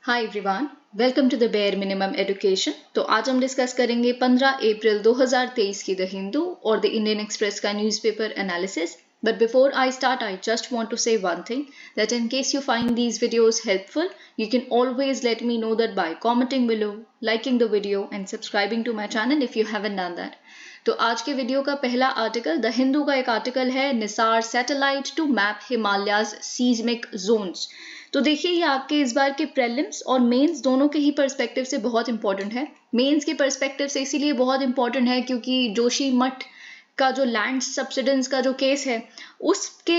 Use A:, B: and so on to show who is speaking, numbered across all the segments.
A: Hi everyone, welcome to the bare minimum education. तो आज हम डिस्कस करेंगे 15 अप्रैल 2023 की द हिंदू और द इंडियन एक्सप्रेस का newspaper analysis. But before I start, I just want to say one thing, that in case you find these videos helpful, you can always let me know that by commenting below, liking the video and subscribing to my channel if you haven't done that. तो आज के video का पहला article the Hindu का एक article है, NISAR satellite to map Himalayas seismic zones. तो देखिए ये आपके इस बार के प्रीलिम्स और मेंस दोनों के ही पर्सपेक्टिव से बहुत इंपॉर्टेंट है। मेंस के पर्सपेक्टिव से इसीलिए बहुत इंपॉर्टेंट है क्योंकि जोशीमठ का जो लैंड सब्सिडेंस का जो केस है उसके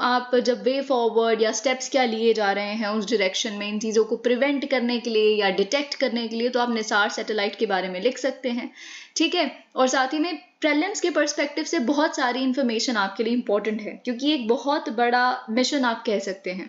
A: आप जब वे फॉरवर्ड या स्टेप्स क्या लिए जा रहे हैं उस डायरेक्शन में इन चीज़ों को प्रिवेंट करने के लिए या डिटेक्ट करने के लिए, तो आप निसार सैटेलाइट के बारे में लिख सकते हैं। ठीक है, और साथ ही में प्रीलिम्स के पर्सपेक्टिव से बहुत सारी इंफॉर्मेशन आपके लिए इंपॉर्टेंट है क्योंकि एक बहुत बड़ा मिशन आप कह सकते हैं।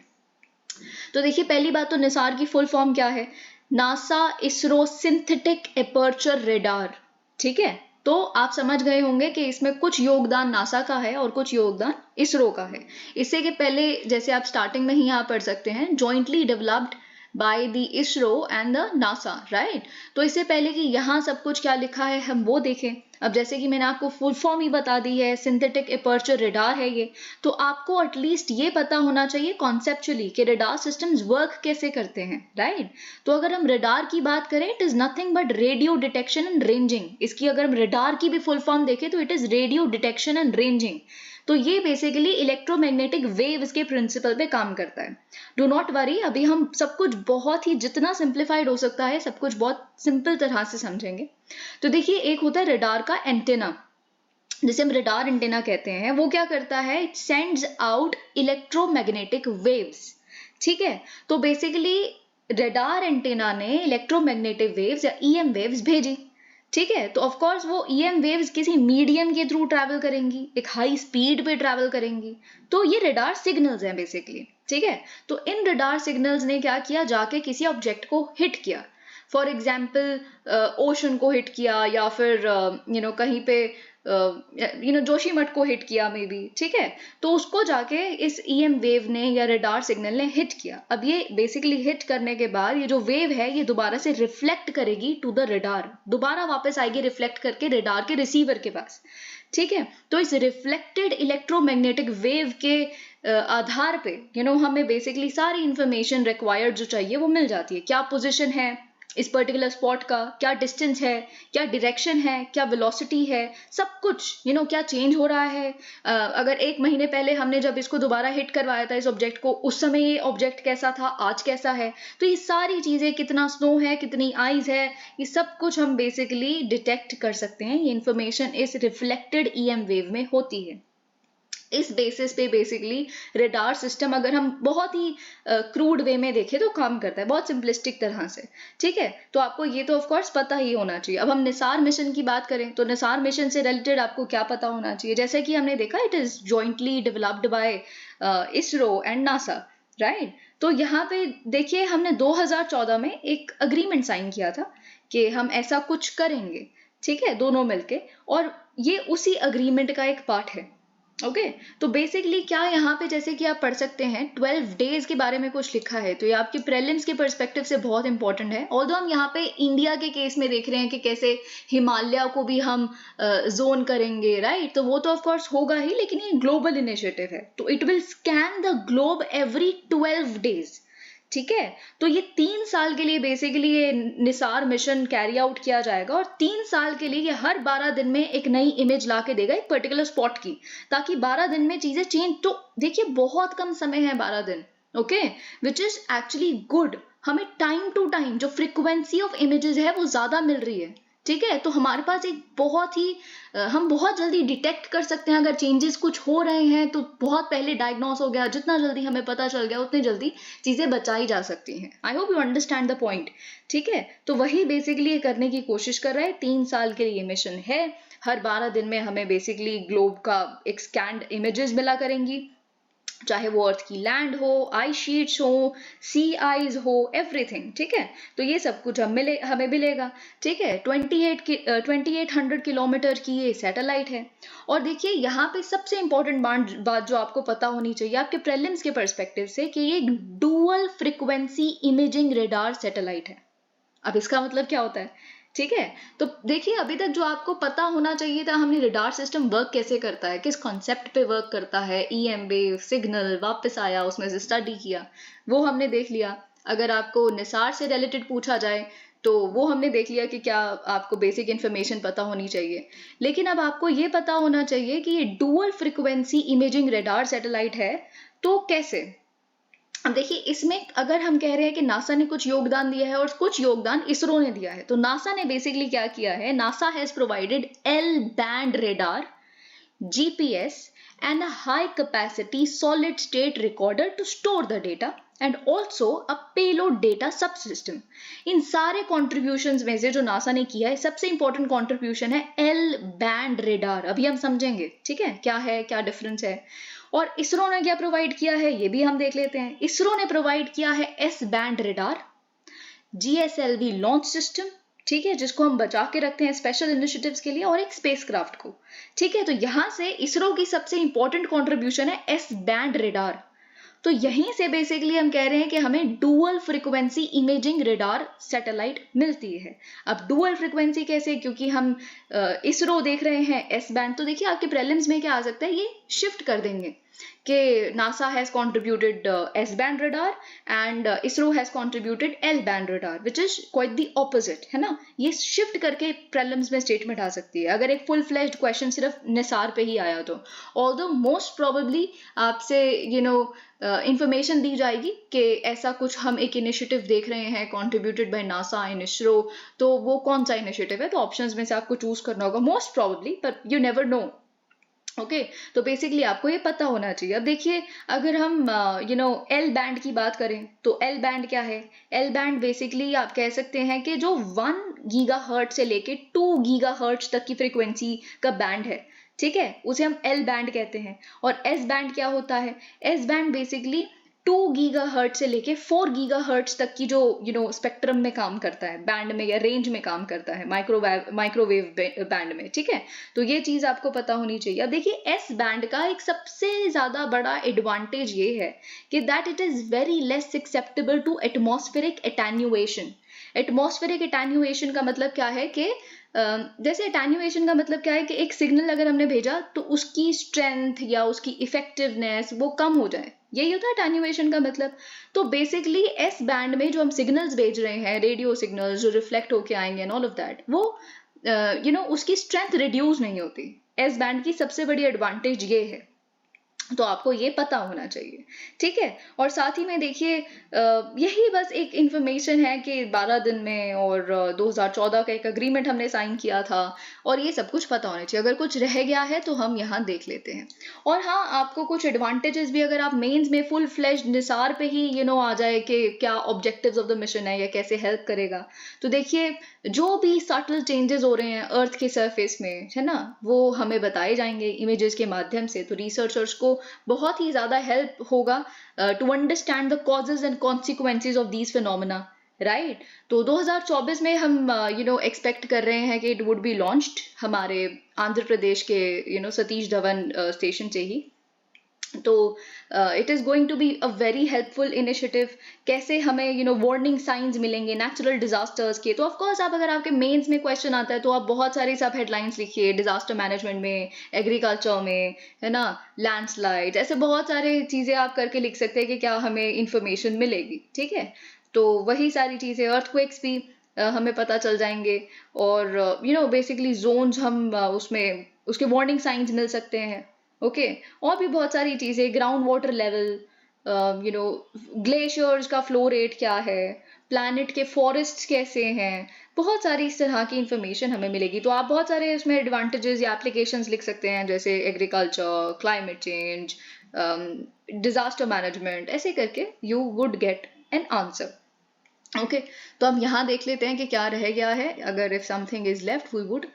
A: तो देखिए पहली बात तो निसार की फुल फॉर्म क्या है, NASA ISRO synthetic aperture radar. ठीक है, तो आप समझ गए होंगे कि इसमें कुछ योगदान नासा का है और कुछ योगदान इसरो का है। इससे के पहले जैसे आप स्टार्टिंग में ही यहाँ पढ़ सकते हैं, jointly developed by the ISRO and the NASA, right. तो इससे पहले कि यहाँ सब कुछ क्या लिखा है हम वो देखें। अब जैसे कि मैंने आपको फुल फॉर्म ही बता दी है, सिंथेटिक एपर्चर रेडार है ये, तो आपको एटलीस्ट ये पता होना चाहिए कॉन्सेप्चुअली कि रेडार सिस्टम्स वर्क कैसे करते हैं, राइट। तो अगर हम रेडार की बात करें, it is nothing but radio detection and ranging. इसकी अगर हम रेडार की भी फुल फॉर्म देखें तो it is radio detection and ranging. तो ये बेसिकली इलेक्ट्रोमैग्नेटिक वेव्स के प्रिंसिपल पे काम करता है। डू नॉट वरी, अभी हम सब कुछ बहुत ही जितना सिंप्लीफाइड हो सकता है सब कुछ बहुत सिंपल तरह से समझेंगे। तो देखिए एक होता है रेडार का एंटेना, जिसे हम रेडार एंटेना कहते हैं। वो क्या करता है, it sends out electromagnetic waves. ठीक है, तो बेसिकली रेडार एंटेना ने इलेक्ट्रोमैग्नेटिक वेव्स या ईएम वेव्स भेजी। ठीक है, तो ऑफ कोर्स वो ईएम वेव्स किसी मीडियम के थ्रू ट्रैवल करेंगी, एक हाई स्पीड पे ट्रैवल करेंगी। तो ये रेडार सिग्नल्स हैं बेसिकली। ठीक है, तो इन रेडार सिग्नल्स ने क्या किया, जाके किसी ऑब्जेक्ट को हिट किया। फॉर एग्जाम्पल ओशन को हिट किया या फिर कहीं पे जोशीमठ को हिट किया मे बी। ठीक है, तो उसको जाके इस ईएम वेव ने या रेडार सिग्नल ने हिट किया। अब ये बेसिकली हिट करने के बाद ये जो वेव है ये दोबारा से रिफ्लेक्ट करेगी टू द रेडार, दोबारा वापस आएगी रिफ्लेक्ट करके रेडार के रिसीवर के पास। ठीक है, तो इस रिफ्लेक्टेड इलेक्ट्रोमैग्नेटिक वेव के आधार पे हमें बेसिकली सारी इंफॉर्मेशन रिक्वायर्ड जो चाहिए वो मिल जाती है। क्या पोजीशन है इस पर्टिकुलर स्पॉट का, क्या डिस्टेंस है, क्या डायरेक्शन है, क्या वेलोसिटी है, सब कुछ क्या चेंज हो रहा है। अगर एक महीने पहले हमने जब इसको दोबारा हिट करवाया था इस ऑब्जेक्ट को, उस समय ये ऑब्जेक्ट कैसा था, आज कैसा है। तो ये सारी चीजें, कितना स्नो है, कितनी आइज है, ये सब कुछ हम बेसिकली डिटेक्ट कर सकते हैं। ये इंफॉर्मेशन इस रिफ्लेक्टेड ईएम वेव में होती है। इस बेसिस पे बेसिकली रेडार सिस्टम अगर हम बहुत ही क्रूड वे में देखें तो काम करता है, बहुत सिंपलिस्टिक तरह से। ठीक है, तो आपको ये तो ऑफ कोर्स पता ही होना चाहिए। अब हम निसार मिशन की बात करें तो निसार मिशन से रिलेटेड आपको क्या पता होना चाहिए, जैसे कि हमने देखा it is jointly developed by ISRO and NASA, right. तो यहाँ पे देखिए हमने 2014 में एक अग्रीमेंट साइन किया था कि हम ऐसा कुछ करेंगे। ठीक है, दोनों मिलके, और ये उसी अग्रीमेंट का एक पार्ट है। ओके, तो बेसिकली क्या यहाँ पे जैसे कि आप पढ़ सकते हैं 12 डेज के बारे में कुछ लिखा है, तो ये आपके प्रीलिम्स के पर्सपेक्टिव से बहुत इंपॉर्टेंट है। ऑल्दो हम यहाँ पे इंडिया के केस में देख रहे हैं कि कैसे हिमालय को भी हम जोन करेंगे, राइट। तो वो तो ऑफ कोर्स होगा ही, लेकिन ये ग्लोबल इनिशिएटिव है, तो it will scan the globe every 12 days. ठीक है, तो ये 3 साल के लिए बेसिकली ये निसार मिशन कैरी आउट किया जाएगा, और 3 साल के लिए ये हर 12 दिन में एक नई इमेज ला के देगा एक पर्टिकुलर स्पॉट की, ताकि 12 दिन में चीजें चेंज। तो देखिए बहुत कम समय है 12 दिन, okay, which is actually good. हमें टाइम टू टाइम जो फ्रिक्वेंसी ऑफ इमेजेस है वो ज्यादा मिल रही है। ठीक है, तो हमारे पास एक बहुत ही हम बहुत जल्दी डिटेक्ट कर सकते हैं। अगर चेंजेस कुछ हो रहे हैं तो बहुत पहले डायग्नोस हो गया, जितना जल्दी हमें पता चल गया उतनी जल्दी चीजें बचाई जा सकती हैं। I hope you understand the point. ठीक है, तो वही बेसिकली ये करने की कोशिश कर रहा है। 3 साल के लिए मिशन है, हर 12 दिन में हमें बेसिकली ग्लोब का एक स्कैन्ड इमेजेस मिला करेंगी। चाहे वो अर्थ की लैंड हो, आइस शीट्स हो, सी आइज हो, एवरीथिंग, ठीक है। तो ये सब कुछ हमें मिलेगा, ठीक है। 2800 किलोमीटर की ये सैटेलाइट है। और देखिए यहाँ पे सबसे इंपॉर्टेंट बात जो आपको पता होनी चाहिए आपके प्रीलिम्स के पर्सपेक्टिव से, कि ये dual frequency imaging radar satellite है। अब इसका मतलब क्या होता है, ठीक है। तो देखिए अभी तक जो आपको पता होना चाहिए था, हमने रडार सिस्टम वर्क कैसे करता है, किस कॉन्सेप्ट पे वर्क करता है, ईएम वेव, सिग्नल, वापस आया, उसमें से स्टडी किया, वो हमने देख लिया। अगर आपको निसार से रिलेटेड पूछा जाए तो वो हमने देख लिया कि क्या आपको बेसिक इन्फॉर्मेशन पता होनी चाहिए। लेकिन अब आपको ये पता होना चाहिए कि ये dual frequency imaging radar satellite है, तो कैसे। अब देखिए इसमें अगर हम कह रहे हैं कि नासा ने कुछ योगदान दिया है और कुछ योगदान इसरो ने दिया है, तो नासा ने बेसिकली क्या किया है, NASA has provided L band radar, GPS and a high capacity solid state recorder to store the data and also a payload data subsystem। इन सारे कॉन्ट्रीब्यूशंस में से जो नासा ने किया है, सबसे इंपॉर्टेंट कॉन्ट्रीब्यूशन है एल बैंड रेडार। अभी हम समझेंगे, ठीक है, क्या है, क्या डिफरेंस है। और इसरो ने क्या प्रोवाइड किया है, ये भी हम देख लेते हैं। इसरो ने प्रोवाइड किया है S band radar, GSLV launch system, ठीक है, जिसको हम बचा के रखते हैं स्पेशल इनिशिएटिव्स के लिए, और एक स्पेसक्राफ्ट को, ठीक है। तो यहां से इसरो की सबसे इंपॉर्टेंट कंट्रीब्यूशन है एस बैंड रेडार। तो यहीं से बेसिकली हम कह रहे हैं कि हमें dual frequency imaging radar satellite मिलती है। अब डुअल फ्रीक्वेंसी कैसे, क्योंकि हम इसरो देख रहे हैं एस बैंड, तो देखिए आपके प्रीलिम्स में क्या आ सकता है, ये शिफ्ट कर देंगे कि NASA has contributed S-band radar and ISRO has contributed L-band radar, which is quite the opposite, है ना। ये शिफ्ट करके prelims में स्टेटमेंट आ सकती है अगर एक फुल फ्लेज्ड क्वेश्चन सिर्फ निसार पे ही आया तो। ऑल्दो मोस्ट प्रोबेबली आपसे इंफॉर्मेशन दी जाएगी कि ऐसा कुछ हम एक इनिशिएटिव देख रहे हैं contributed by NASA and ISRO, तो वो कौन सा इनिशिएटिव है, तो ऑप्शंस में से आपको चूज करना होगा मोस्ट प्रोबेबली, पर यू नेवर नो। ओके तो बेसिकली आपको ये पता होना चाहिए। अब देखिए अगर हम एल बैंड की बात करें, तो एल बैंड क्या है, एल बैंड बेसिकली आप कह सकते हैं कि जो 1 गीगाहर्ट्ज से लेके 2 गीगाहर्ट्ज तक की फ्रीक्वेंसी का बैंड है, ठीक है, उसे हम एल बैंड कहते हैं। और एस बैंड क्या होता है, एस बैंड बेसिकली 2 गीगाहर्ट्ज से लेके 4 गीगाहर्ट्ज तक की जो स्पेक्ट्रम में काम करता है, बैंड में या रेंज में काम करता है, माइक्रोवेव बैंड में, ठीक है। तो ये चीज आपको पता होनी चाहिए। अब देखिए एस बैंड का एक सबसे ज्यादा बड़ा एडवांटेज ये है कि that it is very less acceptable to atmospheric attenuation. Atmospheric attenuation का मतलब क्या है कि जैसे एटेन्युएशन का मतलब क्या है कि एक सिग्नल अगर हमने भेजा तो उसकी स्ट्रेंथ या उसकी इफेक्टिवनेस वो कम हो जाए, यही होता है एटेन्युएशन का मतलब। तो बेसिकली एस बैंड में जो हम सिग्नल्स भेज रहे हैं, रेडियो सिग्नल्स जो रिफ्लेक्ट होके आएंगे एंड ऑल ऑफ दैट, वो उसकी स्ट्रेंथ रिड्यूस नहीं होती। एस बैंड की सबसे बड़ी एडवांटेज ये है, तो आपको ये पता होना चाहिए, ठीक है। और साथ ही में देखिए यही बस एक इंफॉर्मेशन है कि 12 दिन में, और 2014 का एक अग्रीमेंट हमने साइन किया था, और ये सब कुछ पता होना चाहिए। अगर कुछ रह गया है तो हम यहाँ देख लेते हैं। और हाँ, आपको कुछ एडवांटेजेस भी, अगर आप मेंस में फुल फ्लेज्ड निसार पे ही आ जाए कि क्या ऑब्जेक्टिव्स ऑफ द मिशन है या कैसे हेल्प करेगा, तो देखिए जो भी सटल चेंजेस हो रहे हैं अर्थ के सरफेस में, है ना, वो हमें बताए जाएंगे इमेजेस के माध्यम से। तो रिसर्चर्स को बहुत ही ज्यादा हेल्प होगा to understand the causes and consequences of these phenomena, right. तो 2024 में हम एक्सपेक्ट कर रहे हैं कि इट वुड बी लॉन्च्ड हमारे आंध्र प्रदेश के सतीश धवन स्टेशन से ही। तो it is going to be a very helpful initiative. कैसे हमें वार्निंग साइंस मिलेंगे नेचुरल डिजास्टर्स के, तो ऑफ कोर्स आप अगर आपके मेंस में क्वेश्चन आता है तो आप बहुत सारी सब हेडलाइंस लिखिए, डिजास्टर मैनेजमेंट में, एग्रीकल्चर में, है ना, लैंडस्लाइड, ऐसे बहुत सारी चीजें आप करके लिख सकते हैं कि क्या हमें इंफॉर्मेशन मिलेगी, ठीक है। तो वही सारी चीजें, अर्थक्वेक्स भी हमें पता चल जाएंगे, और बेसिकली जोन्स हम उसमें उसके वार्निंग साइंस मिल सकते हैं, ओके। और भी बहुत सारी चीजें, ग्राउंड वाटर लेवल, ग्लेशियर्स का फ्लो रेट क्या है, प्लैनेट के फॉरेस्ट कैसे हैं, बहुत सारी इस तरह की इंफॉर्मेशन हमें मिलेगी। तो आप बहुत सारे उसमें एडवांटेजेस या एप्लीकेशंस लिख सकते हैं, जैसे agriculture, climate change, disaster management, ऐसे करके you would get an answer, okay. तो अब यहाँ देख लेते हैं कि क्या रह गया है। अगर if something is left we would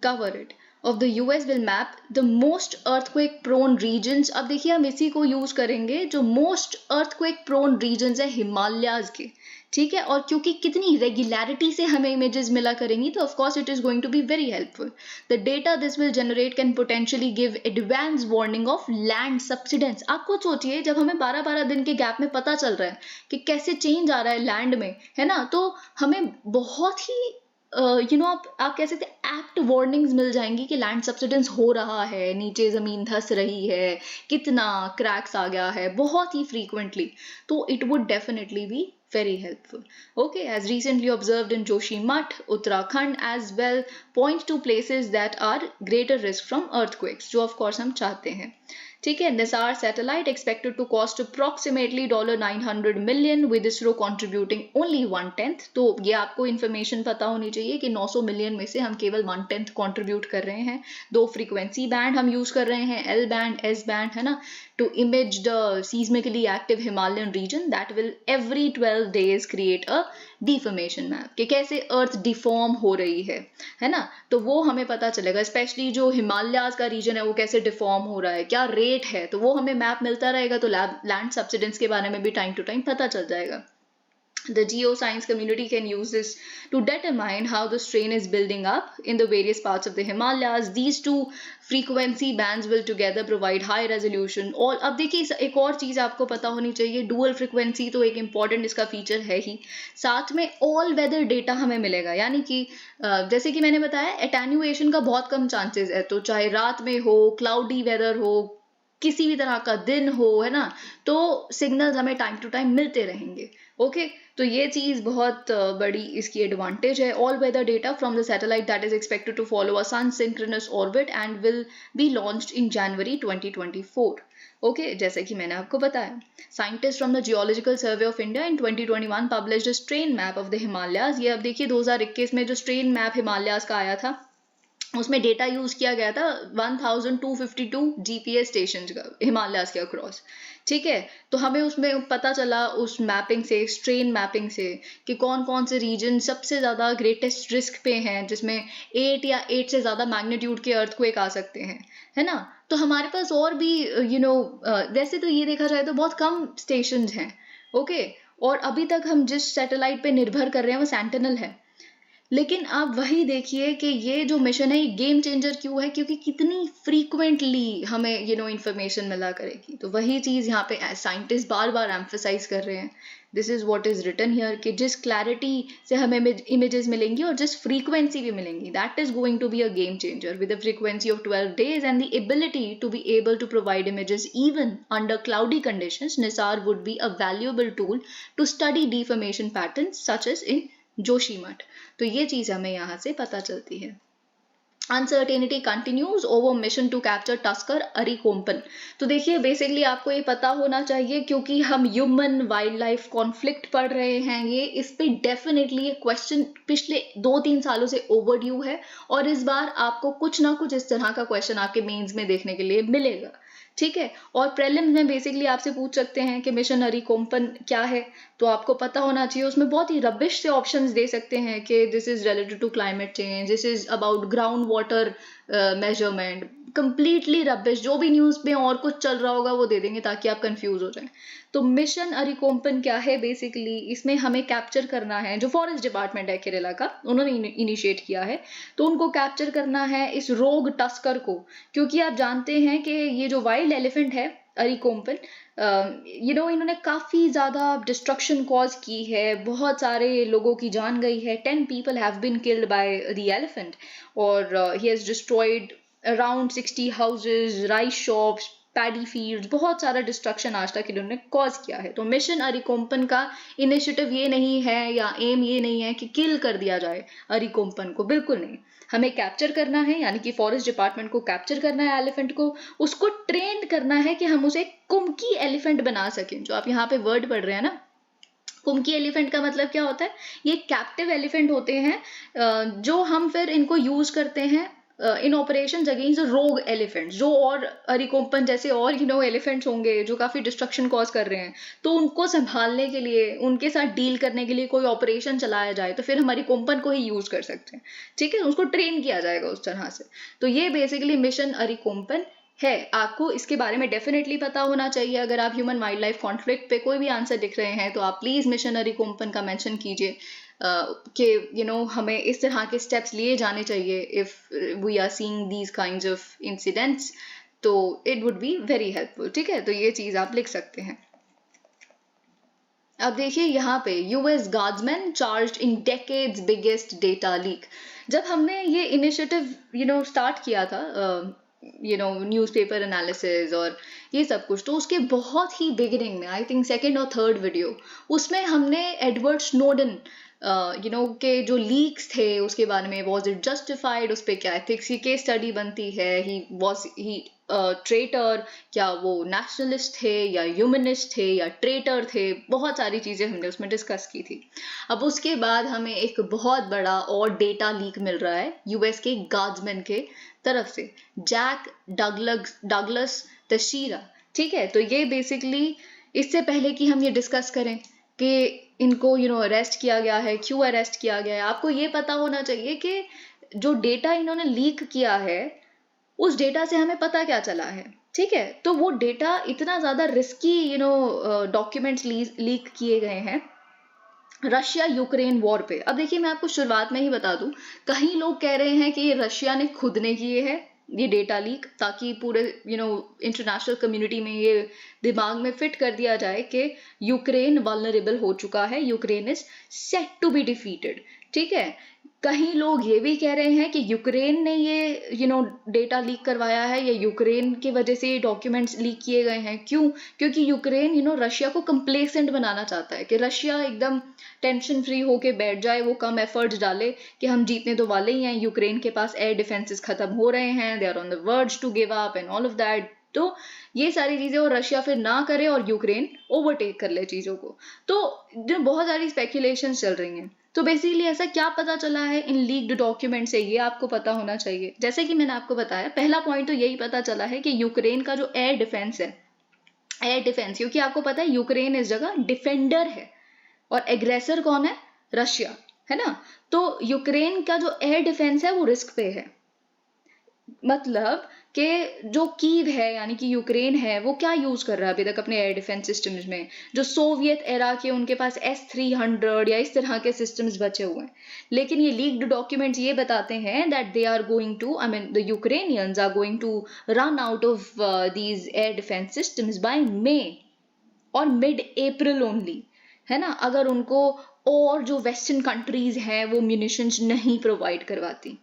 A: cover it. of the US will map the most earthquake prone regions. अब देखिए हम इसी को यूज करेंगे जो most earthquake prone regions है हिमालयाज के, ठीक है, और क्योंकि कितनी रेगुलरिटी से हमें इमेजेस मिला करेंगी तो of course it is going to be very helpful. The data this will generate can potentially give advance warning of land subsidence. आप खुद सोचिए जब हमें 12-12 दिन के गैप में पता चल रहा है कि कैसे चेंज आ रहा है लैंड में, है ना, तो हमें बहुत ही आप कह सकते हैं एक्ट वार्निंग्स मिल जाएंगी कि लैंड सब्सिडेंस हो रहा है, नीचे जमीन धंस रही है, कितना क्रैक्स आ गया है, बहुत ही फ्रीक्वेंटली. तो it would definitely be very helpful. Okay, as recently observed in Joshimath, Uttarakhand as well point to places that are greater risk from earthquakes, जो of course हम चाहते हैं. ठीक है, NISAR satellite expected to cost approximately $900 million with ISRO contributing only 1/10. तो ये आपको information पता होनी चाहिए कि 900 मिलियन में से हम केवल 1/10 कंट्रीब्यूट कर रहे हैं. 2 फ्रीक्वेंसी बैंड हम यूज कर रहे हैं, L बैंड, S बैंड, है ना, to image the seismically active Himalayan region that will every 12 days create a deformation map कि कैसे अर्थ डिफॉर्म हो रही है ना, तो वो हमें पता चलेगा. स्पेशली जो हिमालयाज का रीजन है वो कैसे डिफॉर्म हो रहा है, क्या रेट है, तो वो हमें मैप मिलता रहेगा, तो लैंड सब्सिडेंस के बारे में भी टाइम टू टाइम पता चल जाएगा. The geoscience community can use this to determine how the strain is building up in the various parts of the Himalayas. These two frequency bands will together provide high resolution. और अब देखिए एक और चीज आपको पता होनी चाहिए, डुअल फ्रीक्वेंसी तो एक इम्पॉर्टेंट इसका फीचर है ही, साथ में ऑल वेदर डेटा हमें मिलेगा. यानी कि जैसे कि मैंने बताया एटेन्युएशन का बहुत कम चांसेस है, तो चाहे रात में हो, क्लाउडी वेदर हो, किसी भी तरह का दिन हो, है ना, तो सिग्नल्स हमें टाइम टू टाइम मिलते रहेंगे. ओके, तो ये चीज बहुत बड़ी इसकी एडवांटेज है. All weather data from the satellite that is expected to follow a sun synchronous orbit and will be launched in January 2024. Okay, जैसे कि मैंने आपको बताया, scientist from the geological survey of India in 2021 published a strain map of the Himalayas. ये अब देखिए 2021 में जो स्ट्रेन मैप हिमालयाज का आया था उसमें डेटा यूज किया गया था 1252 जीपीएस स्टेशन का हिमालयाज के अक्रॉस. ठीक है, तो हमें उसमें पता चला उस मैपिंग से, स्ट्रेन मैपिंग से, कि कौन कौन से रीजन सबसे ज्यादा ग्रेटेस्ट रिस्क पे हैं, जिसमें 8 या 8 से ज्यादा मैग्नीट्यूड के अर्थक्वेक आ सकते हैं, है ना. तो हमारे पास और भी वैसे तो ये देखा जाए तो बहुत कम स्टेशन हैं. ओके, और अभी तक हम जिस सैटेलाइट पे निर्भर कर रहे हैं वो सेंटिनल है. लेकिन आप वही देखिए कि ये जो मिशन है ये गेम चेंजर क्यों है, क्योंकि कितनी फ्रीक्वेंटली हमें इंफॉर्मेशन मिला करेगी. तो वही चीज यहाँ पे साइंटिस्ट बार बार एम्फेसाइज कर रहे हैं. This is what is written here कि जिस क्लैरिटी से हमें इमेजेस मिलेंगी और जिस फ्रीक्वेंसी भी मिलेंगी, that is going to be a game changer with a frequency of 12 days and the ability to be able to provide images even under cloudy conditions. NISAR would be a valuable tool to study deformation patterns such as in Joshimath. तो ये चीज हमें यहाँ से पता चलती है. Uncertainty continues over mission to capture Tusker Areekompan. तो देखिए बेसिकली आपको ये पता होना चाहिए क्योंकि हम ह्यूमन वाइल्ड लाइफ कॉन्फ्लिक्ट पढ़ रहे हैं. ये इस पे डेफिनेटली ये क्वेश्चन पिछले 2-3 सालों से ओवरड्यू है और इस बार आपको कुछ ना कुछ इस तरह का क्वेश्चन आपके मेंस में देखने के लिए मिलेगा. ठीक है, और प्रीलिम्स में बेसिकली आपसे पूछ सकते हैं कि मिशन अरीकोम्पन क्या है, तो आपको पता होना चाहिए. उसमें बहुत ही रबिश से ऑप्शंस दे सकते हैं कि this is related to climate change, this is about ground water measurement, completely rubbish. जो भी न्यूज में और कुछ चल रहा होगा वो दे देंगे ताकि आप कंफ्यूज हो जाएं. तो मिशन अरीकोम्पन क्या है, बेसिकली इसमें हमें कैप्चर करना है, जो फॉरेस्ट डिपार्टमेंट है केरला का, उन्होंने इनिशिएट किया है, तो उनको कैप्चर करना है इस रोग टस्कर को. क्योंकि आप जानते हैं कि ये जो वाइल्ड एलिफेंट है अरीकोम्पन, इन्होंने काफी ज्यादा डिस्ट्रक्शन कॉज की है, बहुत सारे लोगों की जान गई है. 10 people have been killed by the elephant और he has destroyed around 60 houses, rice shops, paddy field, बहुत सारा डिस्ट्रक्शन आज तक इन्होंने कॉज किया है. तो मिशन अरीकोम्पन का इनिशिएटिव ये नहीं है या एम ये नहीं है कि किल कर दिया जाए अरीकोम्पन को, बिल्कुल नहीं. हमें कैप्चर करना है, यानी कि फॉरेस्ट डिपार्टमेंट को कैप्चर करना है एलिफेंट को, उसको ट्रेन करना है कि हम उसे कुमकी एलिफेंट बना सकें. जो आप यहाँ पे वर्ड पढ़ रहे हैं ना, कुमकी एलिफेंट का मतलब क्या होता है, ये कैप्टिव एलिफेंट होते हैं जो हम फिर इनको यूज करते हैं इन ऑपरेशंस अगेंस्ट द रोग एलिफेंट्स, जो और अरिकोम्पन जैसे और एलिफेंट्स होंगे जो काफी डिस्ट्रक्शन कॉज कर रहे हैं, तो उनको संभालने के लिए, उनके साथ डील करने के लिए कोई ऑपरेशन चलाया जाए तो फिर हम अरिकोम्पन को ही यूज कर सकते हैं। ठीक है, उसको ट्रेन किया जाएगा उस तरह से। तो ये बेसिकली मिशन अरिकोम्पन है। आपको इसके बारे में डेफिनेटली पता होना चाहिए। अगर आप ह्यूमन वाइल्ड लाइफ कॉन्फ्लिक्ट पे कोई भी आंसर दिख रहे हैं तो आप प्लीज मिशन अरिकोम्पन का मेंशन कीजिए कि हमें इस तरह के स्टेप्स लिए जाने चाहिए if we are seeing these kinds of incidents, तो it would be very helpful. ठीक है, तो ये चीज आप लिख सकते हैं। अब देखिए यहाँ पे यूएस गार्ड्समैन चार्ज्ड इन डेकेड्स बिगेस्ट डेटा लीक। जब हमने ये इनिशिएटिव स्टार्ट किया था न्यूज़पेपर एनालिसिस और ये सब कुछ, तो उसके बहुत ही बिगिनिंग में, आई थिंक सेकेंड और थर्ड वीडियो, उसमें हमने एडवर्ड स्नोडन के जो लीक्स थे उसके बारे में, वॉज इट जस्टिफाइड, उस पर क्या एथिक्स की केस स्टडी बनती है, ही ट्रेटर, क्या वो नेशनलिस्ट थे या ह्यूमनिस्ट थे या ट्रेटर थे, बहुत सारी चीजें हमने उसमें डिस्कस की थी। अब उसके बाद हमें एक बहुत बड़ा और डेटा लीक मिल रहा है यूएस के गार्ड्समैन के तरफ से, जैक डगलस तशीरा। ठीक है, तो ये बेसिकली, इससे पहले कि हम ये डिस्कस करें कि इनको अरेस्ट किया गया है, क्यों अरेस्ट किया गया है, आपको ये पता होना चाहिए कि जो डेटा इन्होंने लीक किया है उस डेटा से हमें पता क्या चला है। ठीक है, तो वो डेटा इतना ज्यादा रिस्की डॉक्यूमेंट्स लीक किए गए हैं रशिया यूक्रेन वॉर पे। अब देखिए, मैं आपको शुरुआत में ही बता दूं, कहीं लोग कह रहे हैं कि ये रशिया ने खुद ने किए हैं ये डेटा लीक, ताकि पूरे इंटरनेशनल कम्युनिटी में ये दिमाग में फिट कर दिया जाए कि यूक्रेन वल्नरेबल हो चुका है, Ukraine is set to be defeated. ठीक है, कहीं लोग ये भी कह रहे हैं कि यूक्रेन ने ये डेटा लीक करवाया है, या यूक्रेन की वजह से ये डॉक्यूमेंट्स लीक किए गए हैं। क्यों? क्योंकि यूक्रेन रशिया को कंप्लेसेंट बनाना चाहता है कि रशिया एकदम टेंशन फ्री होके बैठ जाए, वो कम एफर्ट्स डाले कि हम जीतने तो वाले ही हैं, यूक्रेन के पास एयर डिफेंसेस खत्म हो रहे हैं, they are on the verge to give up and all of that. तो ये सारी चीजें और रशिया फिर ना करे और यूक्रेन ओवरटेक कर ले चीजों को। तो बहुत सारी स्पेकुलेशन चल रही हैं। तो बेसिकली ऐसा क्या पता चला है इन लीक्ड डॉक्यूमेंट से, ये आपको पता होना चाहिए। जैसे कि मैंने आपको बताया, पहला पॉइंट तो यही पता चला है कि यूक्रेन का जो एयर डिफेंस है, एयर डिफेंस, क्योंकि आपको पता है यूक्रेन इस जगह डिफेंडर है और एग्रेसर कौन है? रशिया, है ना। तो यूक्रेन का जो एयर डिफेंस है वो रिस्क पे है। मतलब कि जो कीव है, यानी कि यूक्रेन है, वो क्या यूज कर रहा है अभी तक अपने एयर डिफेंस सिस्टम्स में? जो सोवियत एरा के उनके पास S-300 या इस तरह के सिस्टम्स बचे हुए हैं। लेकिन ये लीक्ड डॉक्यूमेंट्स ये बताते हैं that they are going to, I mean the Ukrainians are going to run out of these air defence systems by May और मिड अप्रैल ओनली, है ना, अगर उनको और जो वेस्टर्न कंट्रीज हैं वो म्यूनिशंस नहीं प्रोवाइड करवाती।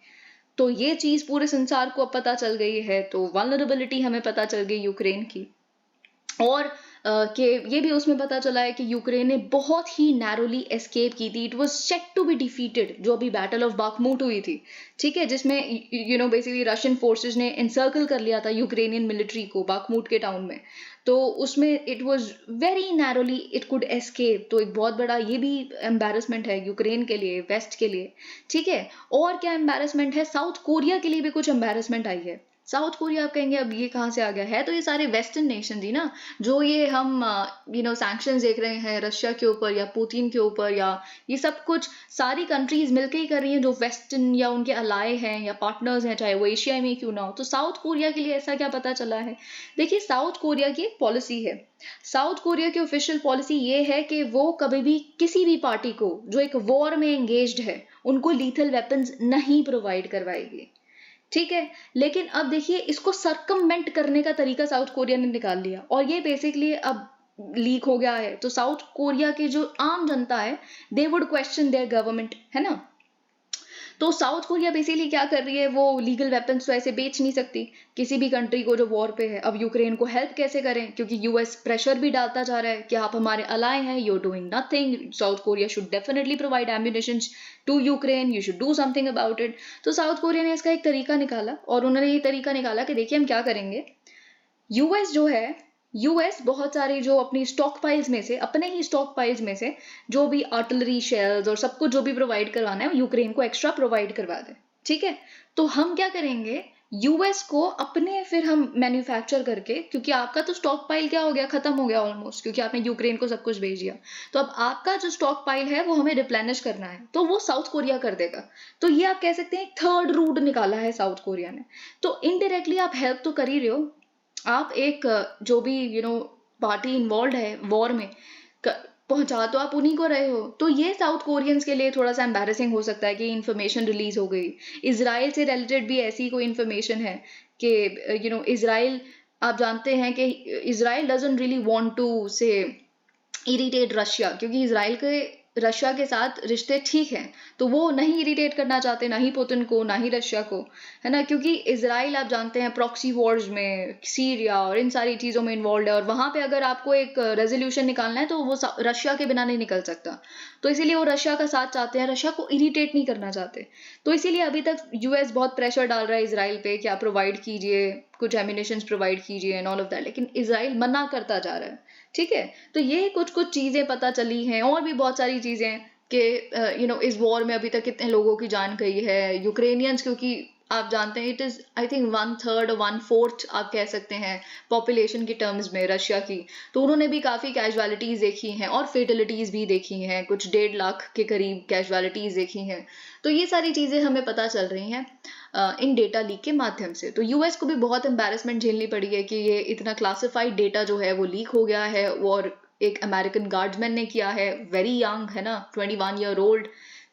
A: तो ये चीज पूरे संसार को अब पता चल गई है, तो वल्नरेबिलिटी हमें पता चल गई यूक्रेन की। और कि ये भी उसमें पता चला है कि यूक्रेन ने बहुत ही नैरोली एस्केप की थी। It was set to be defeated, जो अभी बैटल ऑफ बाखमूट हुई थी। ठीक है, जिसमें बेसिकली रशियन फोर्सेस ने एनसर्कल कर लिया था यूक्रेनियन मिलिट्री को बाखमूट के टाउन में। तो उसमें it was very narrowly it could escape. तो एक बहुत बड़ा ये भी एम्बैरेसमेंट है यूक्रेन के लिए, वेस्ट के लिए। ठीक है, और क्या एम्बैरेसमेंट है? साउथ कोरिया के लिए भी कुछ एम्बैरेसमेंट आई है। साउथ कोरिया, आप कहेंगे अब ये कहाँ से आ गया है? तो ये सारे वेस्टर्न नेशन ही ना, जो ये हम सैंक्शंस देख रहे हैं रशिया के ऊपर या पुतिन के ऊपर, या ये सब कुछ सारी कंट्रीज मिलकर ही कर रही हैं जो वेस्टर्न या उनके अलाय हैं या पार्टनर्स हैं, चाहे वो एशिया में क्यों ना हो। तो साउथ कोरिया के लिए ऐसा क्या पता चला है? देखिए, साउथ कोरिया की एक पॉलिसी है। साउथ कोरिया की ऑफिशियल पॉलिसी ये है कि वो कभी भी किसी भी पार्टी को जो एक वॉर में एंगेज्ड है उनको लीथल वेपन्स नहीं प्रोवाइड करवाएगी। ठीक है, लेकिन अब देखिए, इसको सर्कमवेंट करने का तरीका साउथ कोरिया ने निकाल लिया और ये बेसिकली अब लीक हो गया है। तो साउथ कोरिया की जो आम जनता है, they would question there government, है ना। तो साउथ कोरिया बेसिकली क्या कर रही है, वो लीगल वेपन्स तो ऐसे बेच नहीं सकती किसी भी कंट्री को जो वॉर पे है। अब यूक्रेन को हेल्प कैसे करें, क्योंकि यूएस प्रेशर भी डालता जा रहा है कि आप हमारे अलाय हैं, you are doing nothing, South Korea should definitely provide ammunition to Ukraine, you should do something about it. तो साउथ कोरिया ने इसका एक तरीका निकाला और उन्होंने ये तरीका निकाला कि देखिए हम क्या करेंगे। यूएस जो है, यूएस बहुत सारे जो अपनी स्टॉक पाइल्स में से, अपने ही स्टॉक पाइल्स में से जो भी आर्टिलरी शेल्स और सब कुछ जो भी प्रोवाइड करवाना है यूक्रेन को एक्स्ट्रा प्रोवाइड करवा दे। ठीक है, तो हम क्या करेंगे, यूएस को अपने फिर हम मैन्युफैक्चर करके, क्योंकि आपका तो स्टॉक पाइल क्या हो गया, खत्म हो गया ऑलमोस्ट, क्योंकि आपने यूक्रेन को सब कुछ भेज दिया, तो अब आपका जो स्टॉक पाइल है वो हमें रिप्लेनिश करना है, तो वो साउथ कोरिया कर देगा। तो ये आप कह सकते हैं एक थर्ड रूट निकाला है साउथ कोरिया ने। तो इनडायरेक्टली आप हेल्प तो कर ही रहे हो, आप एक जो भी पार्टी इन्वॉल्व है वॉर में, पहुंचा तो आप उन्हीं को रहे हो। तो ये साउथ कोरियंस के लिए थोड़ा सा एम्बैरेसिंग हो सकता है कि इन्फॉर्मेशन रिलीज हो गई। इजराइल से रिलेटेड भी ऐसी कोई इन्फॉर्मेशन है कि इजराइल, आप जानते हैं कि Israel doesn't really want to say irritate Russia, क्योंकि इसराइल के रशिया के साथ रिश्ते ठीक हैं, तो वो नहीं इरिटेट करना चाहते, ना ही पुतिन को ना ही रशिया को, है ना, क्योंकि इसराइल आप जानते हैं प्रॉक्सी वॉर्स में सीरिया और इन सारी चीज़ों में इन्वॉल्व है, और वहां पे अगर आपको एक रेजोल्यूशन निकालना है तो वो रशिया के बिना नहीं निकल सकता। तो इसीलिए वो रशिया का साथ चाहते हैं, रशिया को इरिटेट नहीं करना चाहते। तो इसीलिए अभी तक यूएस बहुत प्रेशर डाल रहा है इसराइल पे कि आप प्रोवाइड कीजिए, कुछ एमिनेशन प्रोवाइड कीजिए एंड ऑल ऑफ दैट, लेकिन इसराइल मना करता जा रहा है। ठीक है, तो ये कुछ कुछ चीजें पता चली हैं, और भी बहुत सारी चीजें कि इस वॉर में अभी तक कितने लोगों की जान गई है, यूक्रेनियंस, क्योंकि आप जानते हैं इट इज आई थिंक 1/3 और 1/4 आप कह सकते हैं पॉपुलेशन की टर्म्स में रशिया की। तो उन्होंने भी काफी कैजुअलिटीज देखी हैं और फेटलिटीज भी देखी हैं, कुछ 1.5 लाख के करीब कैजुअलिटीज देखी हैं। तो ये सारी चीजें हमें पता चल रही हैं इन डेटा लीक के माध्यम से। तो यूएस को भी बहुत एम्बैरेसमेंट झेलनी पड़ी है कि ये इतना क्लासिफाइड डेटा जो है वो लीक हो गया है, और एक अमेरिकन गार्ड्समैन ने किया है, वेरी यंग है ना, 21 ईयर ओल्ड।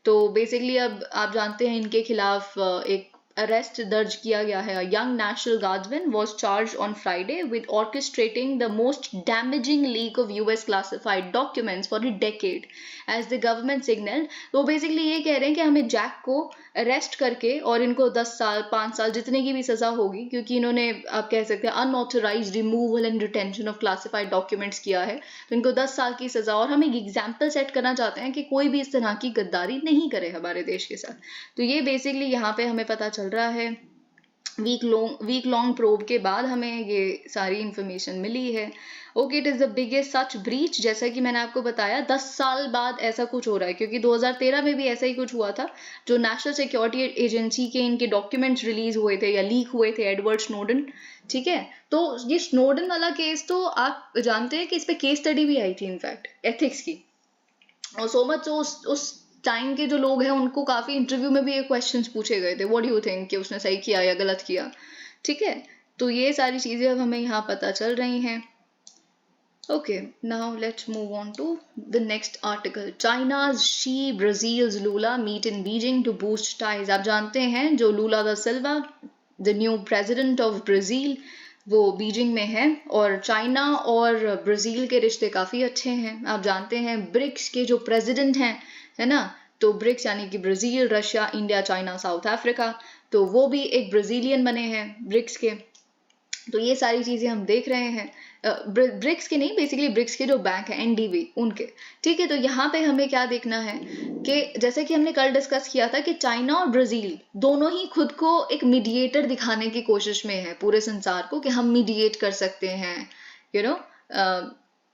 A: तो बेसिकली अब आप जानते हैं इनके खिलाफ एक अरेस्ट दर्ज किया गया है। Young National Guardsman was charge on Friday with orchestrating the most damaging leak of US classified documents for a decade as the government signal. तो बेसिकली ये कह रहे हैं कि हमें जैक को अरेस्ट करके और इनको 10 साल 5 साल जितने की भी सजा होगी, क्योंकि इन्होंने आप कह सकते हैं unauthorised removal and retention of classified documents किया है, तो इनको 10 साल की सजा, और हम एक एग्जाम्पल सेट करना चाहते हैं कि कोई भी इस तरह की गद्दारी नहीं करे हमारे देश के साथ। तो ये बेसिकली यहाँ पे हमें पता चल रहा है, वीक लॉन्ग प्रोब के बाद हमें ये सारी इंफॉर्मेशन मिली है। Okay, it is the biggest such breach, जैसा कि मैंने आपको बताया 10 साल बाद ऐसा कुछ हो रहा है, क्योंकि 2013 में भी ऐसा ही कुछ हुआ था, जो नेशनल सिक्योरिटी एजेंसी के इनके डॉक्यूमेंट्स रिलीज हुए थे या लीक हुए थे, एडवर्ड स्नोडन। ठीक है, तो ये स्नोडन वाला केस तो आप जानते हैं कि इस पे केस स्टडी भी आई थी इनफैक्ट एथिक्स की, और सो मच उस टाइम के जो लोग हैं उनको काफी इंटरव्यू में भी ये क्वेश्चंस पूछे गए थे, व्हाट डू यू थिंक, कि उसने सही किया या गलत किया। ठीक है, तो ये सारी चीजें अब हमें यहाँ पता चल रही हैं। Okay, now let's move on to the next article. China's Xi Brazil's Lula meet in Beijing to boost ties. आप जानते हैं जो Lula da Silva, the new president of Brazil, वो बीजिंग में है, और चाइना और ब्राजील के रिश्ते काफी अच्छे हैं। आप जानते हैं ब्रिक्स के जो प्रेसिडेंट हैं, है ना, तो ब्रिक्स यानी कि Brazil, Russia, India, China, south Africa, तो वो भी एक ब्राजीलियन बने हैं ब्रिक्स के। तो ये सारी चीजें हम देख रहे हैं, ब्रिक्स के नहीं, बेसिकली ब्रिक्स के जो बैंक है एनडीबी उनके। ठीक है, तो यहाँ पे हमें क्या देखना है कि जैसे कि हमने कल डिस्कस किया था कि चाइना और ब्राजील दोनों ही खुद को एक मीडिएटर दिखाने की कोशिश में है पूरे संसार को, कि हम मीडिएट कर सकते हैं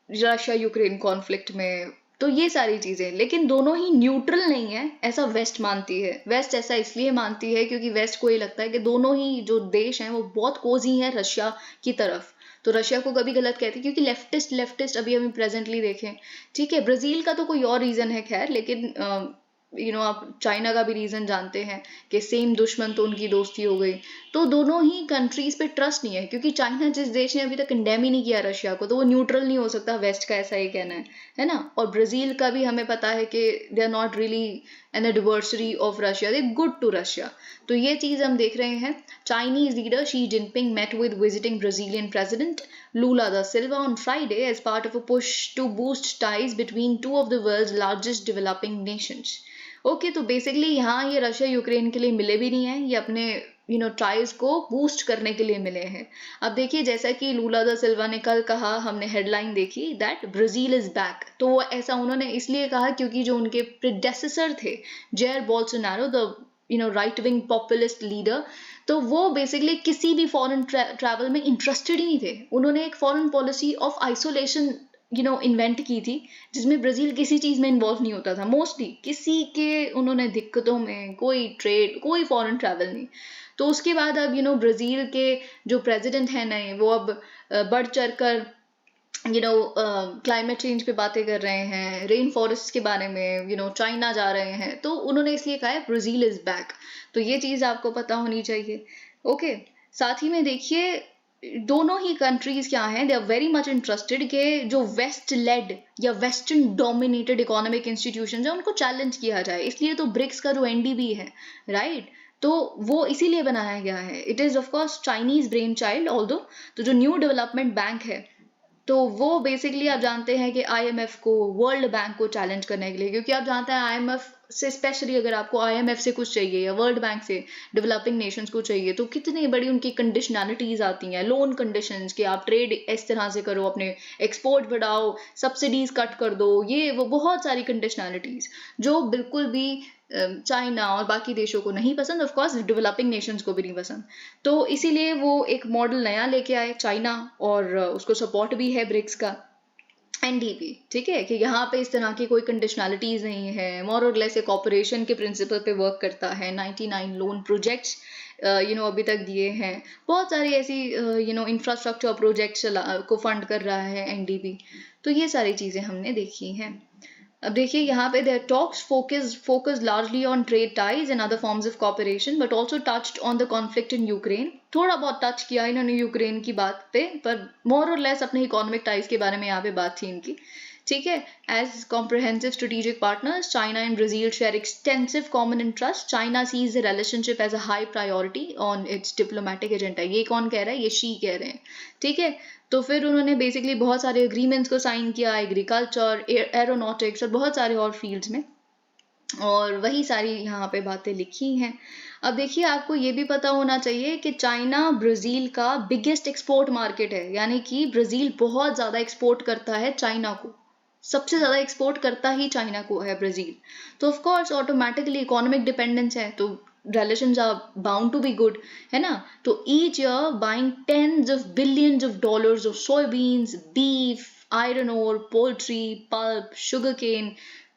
A: रशिया यूक्रेन कॉन्फ्लिक्ट में। तो ये सारी चीजें, लेकिन दोनों ही न्यूट्रल नहीं है ऐसा वेस्ट मानती है। वेस्ट ऐसा इसलिए मानती है क्योंकि वेस्ट को ये लगता है कि दोनों ही जो देश हैं वो बहुत कोजी हैं रशिया की तरफ, तो रशिया को कभी गलत कहती है, क्योंकि लेफ्टिस्ट अभी हमें प्रेजेंटली देखें। ठीक है, ब्राजील का तो कोई और रीजन है खैर, लेकिन आप चाइना का भी रीजन जानते हैं कि सेम दुश्मन तो उनकी दोस्ती हो गई। तो दोनों ही कंट्रीज पे ट्रस्ट नहीं है, क्योंकि चाइना जिस देश ने अभी तक कंडेम ही नहीं किया रशिया को, तो वो न्यूट्रल नहीं हो सकता, वेस्ट का ऐसा ही कहना है ना। और ब्राजील का भी हमें पता है कि they are not really an adversary of Russia, they good to Russia. तो ये चीज हम देख रहे हैं। Chinese leader Xi Jinping met with visiting Brazilian President Lula da Silva on Friday as part of a push to boost ties between two of the world's largest developing nations. Okay, तो basically यहाँ ये Russia Ukraine के लिए मिले भी नहीं है, ये अपने ट्राइज को बूस्ट करने के लिए मिले हैं। अब देखिए, जैसा कि लूला दा सिल्वा ने कल कहा, हमने हेडलाइन देखी दैट ब्राजील इज बैक, तो वो ऐसा उन्होंने इसलिए कहा क्योंकि जो उनके प्रेडेसेसर थे Jair Bolsonaro, the right wing populist leader, तो वो बेसिकली किसी भी फॉरेन ट्रैवल में इंटरेस्टेड ही नहीं थे। उन्होंने एक foreign policy of isolation invent की थी, जिसमें ब्राजील किसी चीज में इन्वॉल्व नहीं होता था, मोस्टली किसी के उन्होंने दिक्कतों में, कोई ट्रेड, कोई फॉरेन ट्रैवल नहीं। तो उसके बाद अब ब्राजील के जो प्रेसिडेंट है नए, वो अब बढ़ चढ़ कर क्लाइमेट चेंज पे बातें कर रहे हैं, रेन फॉरेस्ट के बारे में, चाइना जा रहे हैं। तो उन्होंने इसलिए कहा है ब्राजील इज बैक। तो ये चीज आपको पता होनी चाहिए। ओके, साथ ही में देखिए दोनों ही कंट्रीज क्या हैं, they are very much interested कि जो वेस्ट लेड या वेस्टर्न डोमिनेटेड इकोनॉमिक इंस्टीट्यूशन है उनको चैलेंज किया जाए। इसलिए तो ब्रिक्स का जो एनडीबी है, राइट, तो वो इसीलिए बनाया गया है। It is of course Chinese brain child although. तो जो न्यू डेवलपमेंट बैंक है, तो वो बेसिकली आप जानते हैं कि आईएमएफ को, वर्ल्ड बैंक को चैलेंज करने के लिए, क्योंकि आप जानते हैं आईएमएफ से, स्पेशली अगर आपको आईएमएफ से कुछ चाहिए या वर्ल्ड बैंक से डेवलपिंग नेशंस को चाहिए, तो कितनी बड़ी उनकी कंडीशनैलिटीज आती हैं, लोन कंडीशंस, कि आप ट्रेड इस तरह से करो, अपने एक्सपोर्ट बढ़ाओ, सब्सिडीज कट कर दो, ये वो बहुत सारी कंडीशनैलिटीज जो बिल्कुल भी चाइना और बाकी देशों को नहीं पसंद, ऑफ कोर्स डेवलपिंग नेशंस को भी नहीं पसंद। तो इसीलिए वो एक मॉडल नया लेके आए चाइना, और उसको सपोर्ट भी है ब्रिक्स का एनडीपी, ठीक है, कि यहाँ पे इस तरह की कोई कंडीशनैलिटीज नहीं है, मोर और लेस एक ऑपरेशन के प्रिंसिपल पे वर्क करता है। 99 लोन प्रोजेक्ट्स अभी तक दिए हैं, बहुत सारी ऐसी इंफ्रास्ट्रक्चर प्रोजेक्ट्स को फंड कर रहा है एनडीपी। तो ये सारी चीजें हमने देखी हैं। अब देखिए यहाँ पे their talks focus largely on trade ties and other forms of cooperation, but also touched on the conflict in Ukraine. थोड़ा बहुत टच किया इन्होंने यूक्रेन की बात पे, पर मोर और लेस अपने इकोनॉमिक टाइज के बारे में यहाँ पे बात थी इनकी, ठीक है। As comprehensive strategic partners, China and Brazil share extensive common interest. China sees the relationship as a high priority on its diplomatic agenda. ये कौन कह रहा है? ये शी कह रहे हैं, ठीक है। तो फिर उन्होंने बेसिकली बहुत सारे एग्रीमेंट्स को साइन किया, एग्रीकल्चर, एरोनॉटिक्स और बहुत सारे और फील्ड्स में, और वही सारी यहाँ पे बातें लिखी हैं। अब देखिए आपको ये भी पता होना चाहिए कि चाइना ब्राजील का बिगेस्ट एक्सपोर्ट मार्केट है, यानी कि ब्राजील बहुत ज़्यादा एक्सपोर्ट करता है चाइना को, सबसे ज़्यादा एक्सपोर्ट करता ही चाइना को है ब्राजील। तो of course automatically economic dependence है, तो relations are bound to be good, है ना। तो each year buying tens of billions of dollars of soybeans, beef, iron ore, poultry, pulp, sugarcane,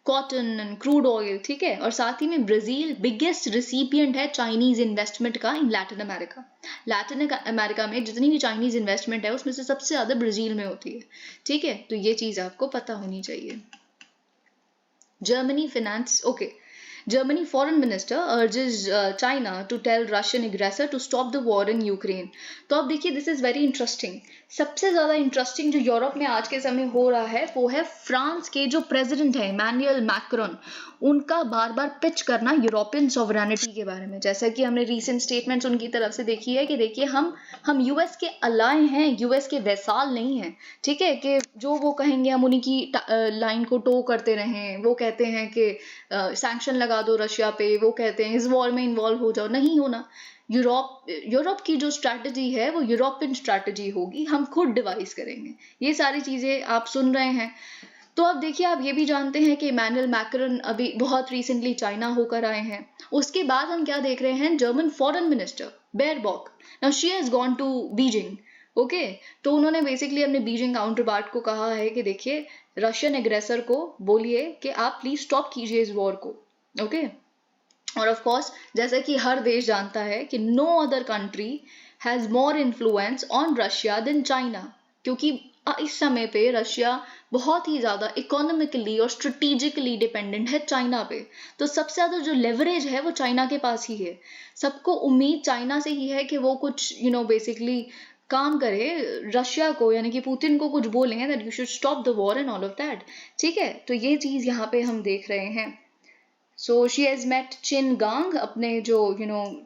A: cotton and crude oil, ठीक है। और साथ ही में ब्राजील बिगेस्ट रिसिपिएंट है चाइनीज इन्वेस्टमेंट का in Latin America. Latin America में जितनी भी चाइनीज इन्वेस्टमेंट है उसमें से सबसे ज्यादा ब्राजील में होती है, ठीक है। तो ये चीज आपको पता होनी चाहिए। Germany finance, okay, Germany foreign minister urges China to tell Russian aggressor to stop the war in Ukraine। तो अब देखिए दिस इज वेरी इंटरेस्टिंग। सबसे ज्यादा इंटरेस्टिंग जो यूरोप में आज के समय हो रहा है वो है फ्रांस के जो प्रेसिडेंट है इमैनुअल मैक्रोन, उनका बार बार पिच करना यूरोपियन सॉवरेनिटी के बारे में। जैसा कि हमने रीसेंट स्टेटमेंट्स उनकी तरफ से देखी है कि देखिए हम यूएस के अलाय हैं, यूएस के वैसाल नहीं हैं, ठीक है। कि जो वो कहेंगे हम उन्हीं की लाइन को टो करते रहें। वो कहते हैं कि सैंक्शन लगा दो रशिया पे, वो कहते हैं इस वॉर में इन्वॉल्व हो जाओ, नहीं होना। यूरोप की जो स्ट्रैटेजी है वो यूरोपियन स्ट्रैटेजी होगी, हम खुद डिवाइस करेंगे। ये सारी चीजें आप सुन रहे हैं। तो अब देखिए आप ये भी जानते हैं कि इमैनुअल मैक्रोन अभी बहुत रिसेंटली चाइना होकर आए हैं। उसके बाद हम क्या देख रहे हैं, German foreign minister Baerbock, now she has gone to Beijing, okay. तो उन्होंने बेसिकली अपने बीजिंग काउंटर पार्ट को कहा है कि देखिए रशियन एग्रेसर को बोलिए कि आप प्लीज स्टॉप कीजिए इस वॉर को, ओके। और ऑफ कोर्स जैसा कि हर देश जानता है कि no other country has more influence on Russia than China, क्योंकि इस समय पे रशिया बहुत ही ज्यादा इकोनॉमिकली और स्ट्रेटेजिकली डिपेंडेंट है चाइना पे। तो सबसे ज्यादा जो लेवरेज है वो चाइना के पास ही है। सबको उम्मीद चाइना से ही है कि वो कुछ बेसिकली काम करे, रशिया को यानी कि पुतिन को कुछ बोलेंगे that you should stop the war and all of that, ठीक है। तो ये चीज यहाँ पे हम देख रहे हैं। सो शी हैज मेट चिन गांग, अपने जो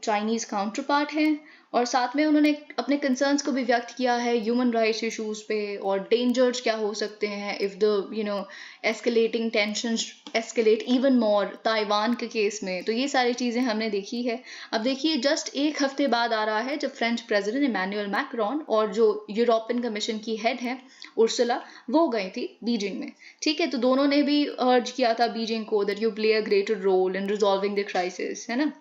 A: चाइनीज काउंटर पार्ट हैं, और साथ में उन्होंने अपने कंसर्न्स को भी व्यक्त किया है ह्यूमन राइट्स इश्यूज पे, और डेंजर्स क्या हो सकते हैं if the escalating tensions escalate even more Taiwan के केस में। तो ये सारी चीजें हमने देखी है। अब देखिए जस्ट एक हफ्ते बाद आ रहा है जब फ्रेंच प्रेसिडेंट इमैनुअल मैक्रोन और जो यूरोपियन कमीशन की हेड है उर्सुला, वो गई थी बीजिंग में, ठीक है। तो दोनों ने भी अर्ज किया था बीजिंग को that you play a greater role in resolving the crisis, है ना।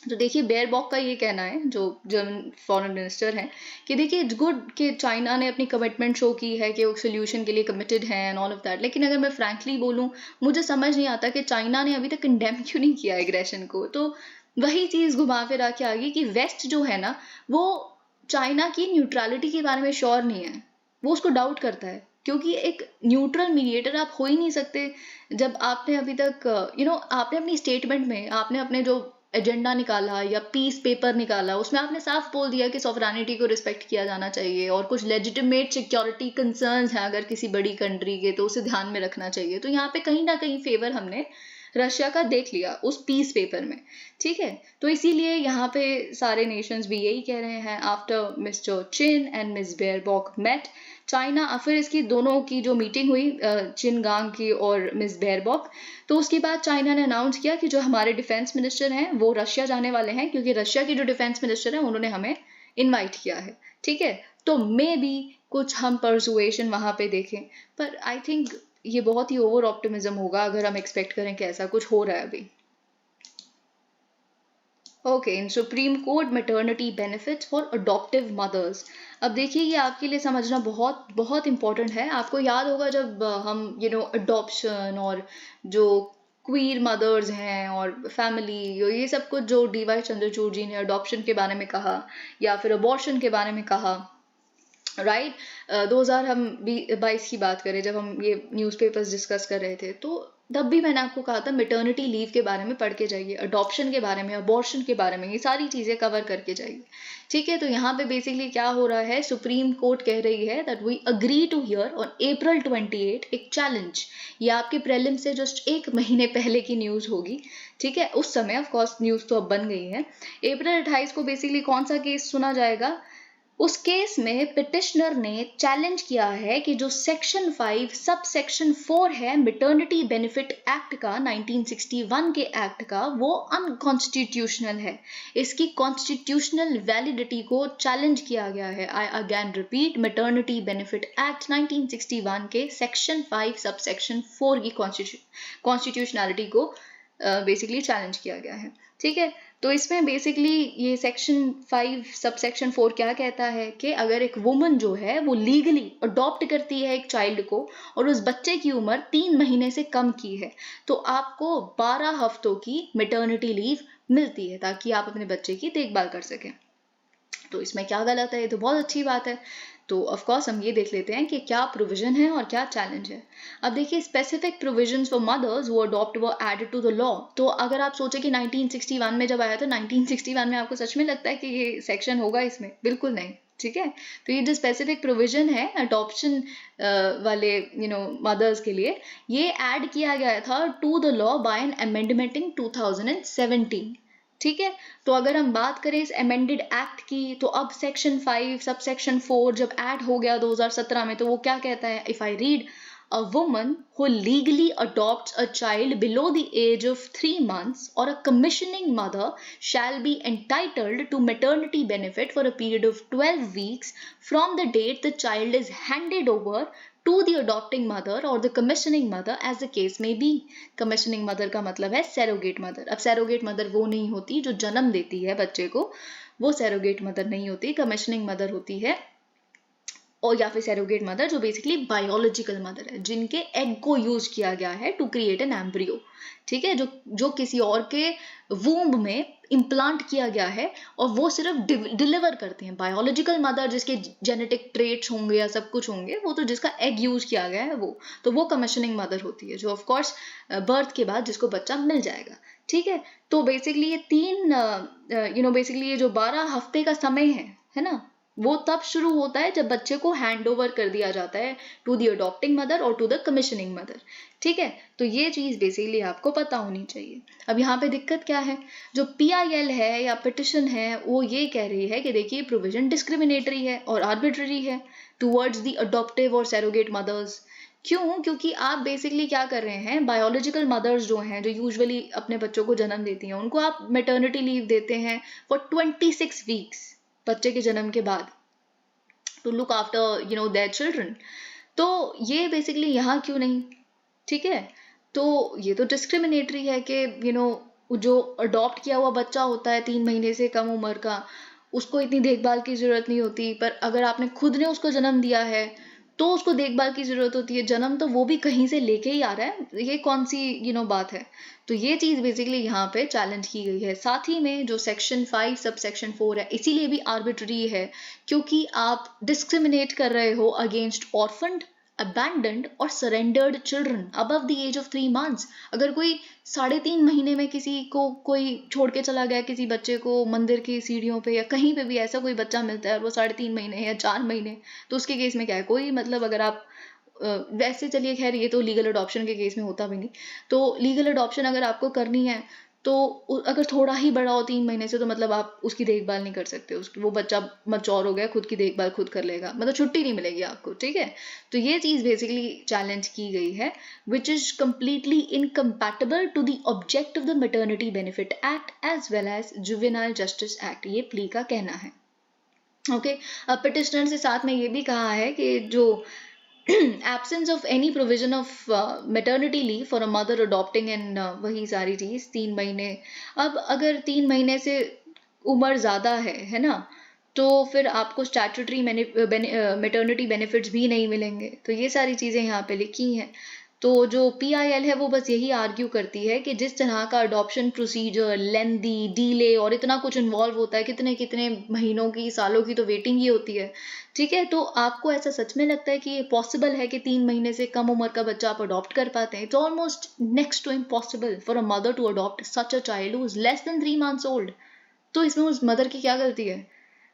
A: तो देखिए बेयरबॉक का ये कहना है, जो जर्मन फॉरेन मिनिस्टर हैं, कि देखिए इट्स गुड कि चाइना ने अपनी कमिटमेंट शो की है कि वो सोल्यूशन के लिए कमिटेड है एंड ऑल ऑफ दैट, लेकिन अगर मैं फ्रैंकली बोलूँ, मुझे समझ नहीं आता कि चाइना ने अभी तक कंडेम क्यों नहीं किया एग्रेशन को। तो वही चीज़ घुमा फिरा के आ गई कि वेस्ट जो है ना, वो चाइना की न्यूट्रलिटी के बारे में श्योर नहीं है, वो उसको डाउट करता है, क्योंकि एक न्यूट्रल मीडिएटर आप हो ही नहीं सकते जब आपने अभी तक आपने अपनी स्टेटमेंट में आपने अपने जो एजेंडा निकाला या पीस पेपर निकाला, उसमें आपने साफ बोल दिया कि सॉवरेनिटी को रिस्पेक्ट किया जाना चाहिए और कुछ लेजिटिमेट सिक्योरिटी कंसर्न्स हैं अगर किसी बड़ी कंट्री के, तो उसे ध्यान में रखना चाहिए। तो यहाँ पे कहीं ना कहीं फेवर हमने रशिया का देख लिया उस पीस पेपर में, ठीक है। तो इसीलिए यहाँ पे सारे नेशंस भी यही कह रहे हैं, after mister Chin and miss Baerbock met China, फिर इसकी दोनों की जो मीटिंग हुई चिन गांग की और मिस बेयरबॉक, तो उसके बाद चाइना ने अनाउंस किया कि जो हमारे डिफेंस मिनिस्टर हैं वो रशिया जाने वाले हैं, क्योंकि रशिया की जो डिफेंस मिनिस्टर हैं उन्होंने हमें इनवाइट किया है, ठीक है। तो मे बी कुछ हम परसुएशन वहां पे देखें, पर आई थिंक ये बहुत ही ओवर ऑप्टिमिज्म होगा अगर हम एक्सपेक्ट करें कि ऐसा कुछ हो रहा है अभी। Okay, in Supreme Court maternity benefits for adoptive mothers. अब देखिए ये आपके लिए समझना बहुत बहुत इंपॉर्टेंट है। आपको याद होगा जब हम अडॉप्शन और जो क्वीर मदर्स हैं और फैमिली, ये सब कुछ जो डी.वाई. चंद्रचूड़ जी ने अडॉप्शन के बारे में कहा या फिर अबॉर्शन के बारे में कहा, राइट, 2022 की बात करें जब हम ये न्यूज़पेपर्स डिस्कस कर रहे थे, तो तब भी मैंने आपको कहा था मेटर्निटी लीव के बारे में पढ़ के जाइए, अडॉप्शन के बारे में, अबॉर्शन के बारे में, ये सारी चीज़ें कवर करके जाइए, ठीक है। तो यहाँ पे बेसिकली क्या हो रहा है, सुप्रीम कोर्ट कह रही है that we agree to hear on April 28 एक चैलेंज। ये आपके प्रेलिम से जस्ट एक महीने पहले की न्यूज़ होगी, ठीक है। उस समय ऑफ कोर्स न्यूज़ तो अब बन गई है। April 28 को बेसिकली कौन सा केस सुना जाएगा, उस केस में पिटिशनर ने चैलेंज किया है कि जो सेक्शन 5 सब सेक्शन 4 है मैटरनिटी बेनिफिट एक्ट का, 1961 के एक्ट का, वो अनकॉन्स्टिट्यूशनल है। इसकी कॉन्स्टिट्यूशनल वैलिडिटी को चैलेंज किया गया है। I again repeat, maternity benefit act 1961 के सेक्शन 5 सब सेक्शन 4 की कॉन्स्टिट्यूशनलिटी को बेसिकली चैलेंज किया गया है, ठीक है। तो इसमें बेसिकली ये सेक्शन 5 सब सेक्शन 4 क्या कहता है कि अगर एक वुमन जो है वो लीगली अडॉप्ट करती है एक चाइल्ड को और उस बच्चे की उम्र 3 महीने से कम की है, तो आपको 12 हफ्तों की मैटरनिटी लीव मिलती है ताकि आप अपने बच्चे की देखभाल कर सकें। तो इसमें क्या गलत है, ये तो बहुत अच्छी बात है। तो ऑफ कोर्स हम ये देख लेते हैं कि क्या प्रोविजन है और क्या चैलेंज है। अब देखिए स्पेसिफिक प्रोविजंस फॉर मदर्स वो अडॉप्ट वो एडेड टू द लॉ। तो अगर आप सोचे कि 1961 में जब आया, तो 1961 में आपको सच में लगता है कि ये सेक्शन होगा इसमें? बिल्कुल नहीं, ठीक है। तो ये जो स्पेसिफिक प्रोविजन है अडॉप्शन वाले मदर्स के लिए, ये ऐड किया गया था to the law by an amendment in 2017, ठीक है। तो अगर हम बात करें इस अमेंडेड एक्ट की, तो अब सेक्शन 5 सब सेक्शन 4 जब ऐड हो गया 2017 में, तो वो क्या कहता है, if I read, a woman who legally adopts a child below the age of 3 months or a commissioning mother shall be entitled to maternity benefit for a period of 12 weeks from the date the child is handed over to the adopting mother or the commissioning mother as the case may be। commissioning mother का मतलब है surrogate mother। अब surrogate mother वो नहीं होती जो जन्म देती है बच्चे को, वो surrogate mother नहीं होती, commissioning mother होती है, और या फिर सैरोगेट मदर जो बेसिकली बायोलॉजिकल मदर है, जिनके एग को यूज किया गया है टू क्रिएट एन एम्ब्रियो, ठीक है, जो किसी और के वूम्ब में इम्प्लांट किया गया है और वो सिर्फ डिलीवर करते हैं। बायोलॉजिकल मदर जिसके जेनेटिक ट्रेट्स होंगे या सब कुछ होंगे, वो तो जिसका एग यूज किया गया है वो कमीशनिंग मदर होती है, जो ऑफ कोर्स बर्थ के बाद जिसको बच्चा मिल जाएगा, ठीक है। तो बेसिकली ये बेसिकली ये जो 12 हफ्ते का समय है ना, वो तब शुरू होता है जब बच्चे को हैंड ओवर कर दिया जाता है टू द अडॉप्टिंग मदर और टू द कमीशनिंग मदर, ठीक है। तो ये चीज बेसिकली आपको पता होनी चाहिए। अब यहाँ पे दिक्कत क्या है, जो PIL है या पिटिशन है वो ये कह रही है कि देखिए प्रोविजन डिस्क्रिमिनेटरी है और आर्बिट्ररी है टूवर्ड्स द अडॉप्टिव और सैरोगेट मदर्स। क्यों? क्योंकि आप बेसिकली क्या कर रहे हैं, बायोलॉजिकल मदर्स जो हैं, जो यूजुअली अपने बच्चों को जन्म देती हैं, उनको आप मैटरनिटी लीव देते हैं फॉर 26 वीक्स बच्चे के जन्म के बाद, to look after their children. तो ये बेसिकली यहाँ क्यों नहीं, ठीक है। तो ये तो डिस्क्रिमिनेटरी है कि जो अडॉप्ट किया हुआ बच्चा होता है 3 महीने से कम उम्र का, उसको इतनी देखभाल की ज़रूरत नहीं होती, पर अगर आपने खुद ने उसको जन्म दिया है तो उसको देखभाल की ज़रूरत होती है। जन्म तो वो भी कहीं से लेके ही आ रहा है, ये कौन सी बात है। तो ये चीज़ बेसिकली यहाँ पे चैलेंज की गई है। साथ ही में जो सेक्शन 5 सब सेक्शन 4 है, इसीलिए भी आर्बिट्ररी है, क्योंकि आप डिस्क्रिमिनेट कर रहे हो अगेंस्ट ऑर्फन्ड, abandoned और surrendered children above the age of 3 months। अगर कोई 3.5 महीने में किसी को कोई छोड़ के चला गया, किसी बच्चे को मंदिर की सीढ़ियों पे या कहीं पे भी ऐसा कोई बच्चा मिलता है और वो 3.5 महीने या 4 महीने, तो उसके केस में क्या है, कोई मतलब अगर आप वैसे चलिए खैर ये तो लीगल अडॉप्शन के केस में होता भी नहीं। तो लीगल अडॉप्शन अगर आपको करनी है तो अगर थोड़ा ही बड़ा हो 3 महीने से, तो मतलब आप उसकी देखभाल नहीं कर सकते, उसकी वो बच्चा मैच्योर हो गया, खुद की देखभाल खुद कर लेगा, मतलब छुट्टी नहीं मिलेगी आपको, ठीक है। तो ये चीज़ बेसिकली चैलेंज की गई है, which is completely incompatible to the object of the maternity benefit act as well as juvenile justice act, ये प्ली का कहना है। ओके, अब पिटिशनर से साथ में ये भी कहा है कि जो absence of any provision of maternity leave for a mother adopting and वही सारी चीज 3 महीने, अब अगर 3 महीने से उम्र ज्यादा है ना, तो फिर आपको स्टैट्यूटरी मैटरनिटी बेनिफिट्स भी नहीं मिलेंगे। तो ये सारी चीजें यहाँ पे लिखी हैं। तो जो PIL है वो बस यही आर्ग्यू करती है कि जिस तरह का अडॉप्शन प्रोसीजर लेंदी, डीले और इतना कुछ इन्वॉल्व होता है, कितने कितने महीनों की, सालों की तो वेटिंग ही होती है, ठीक है। तो आपको ऐसा सच में लगता है कि ये पॉसिबल है कि 3 महीने से कम उम्र का बच्चा आप अडॉप्ट कर पाते हैं? It's almost next to impossible for a mother to adopt such a child who is less than 3 months old. तो इसमें उस मदर की क्या गलती है?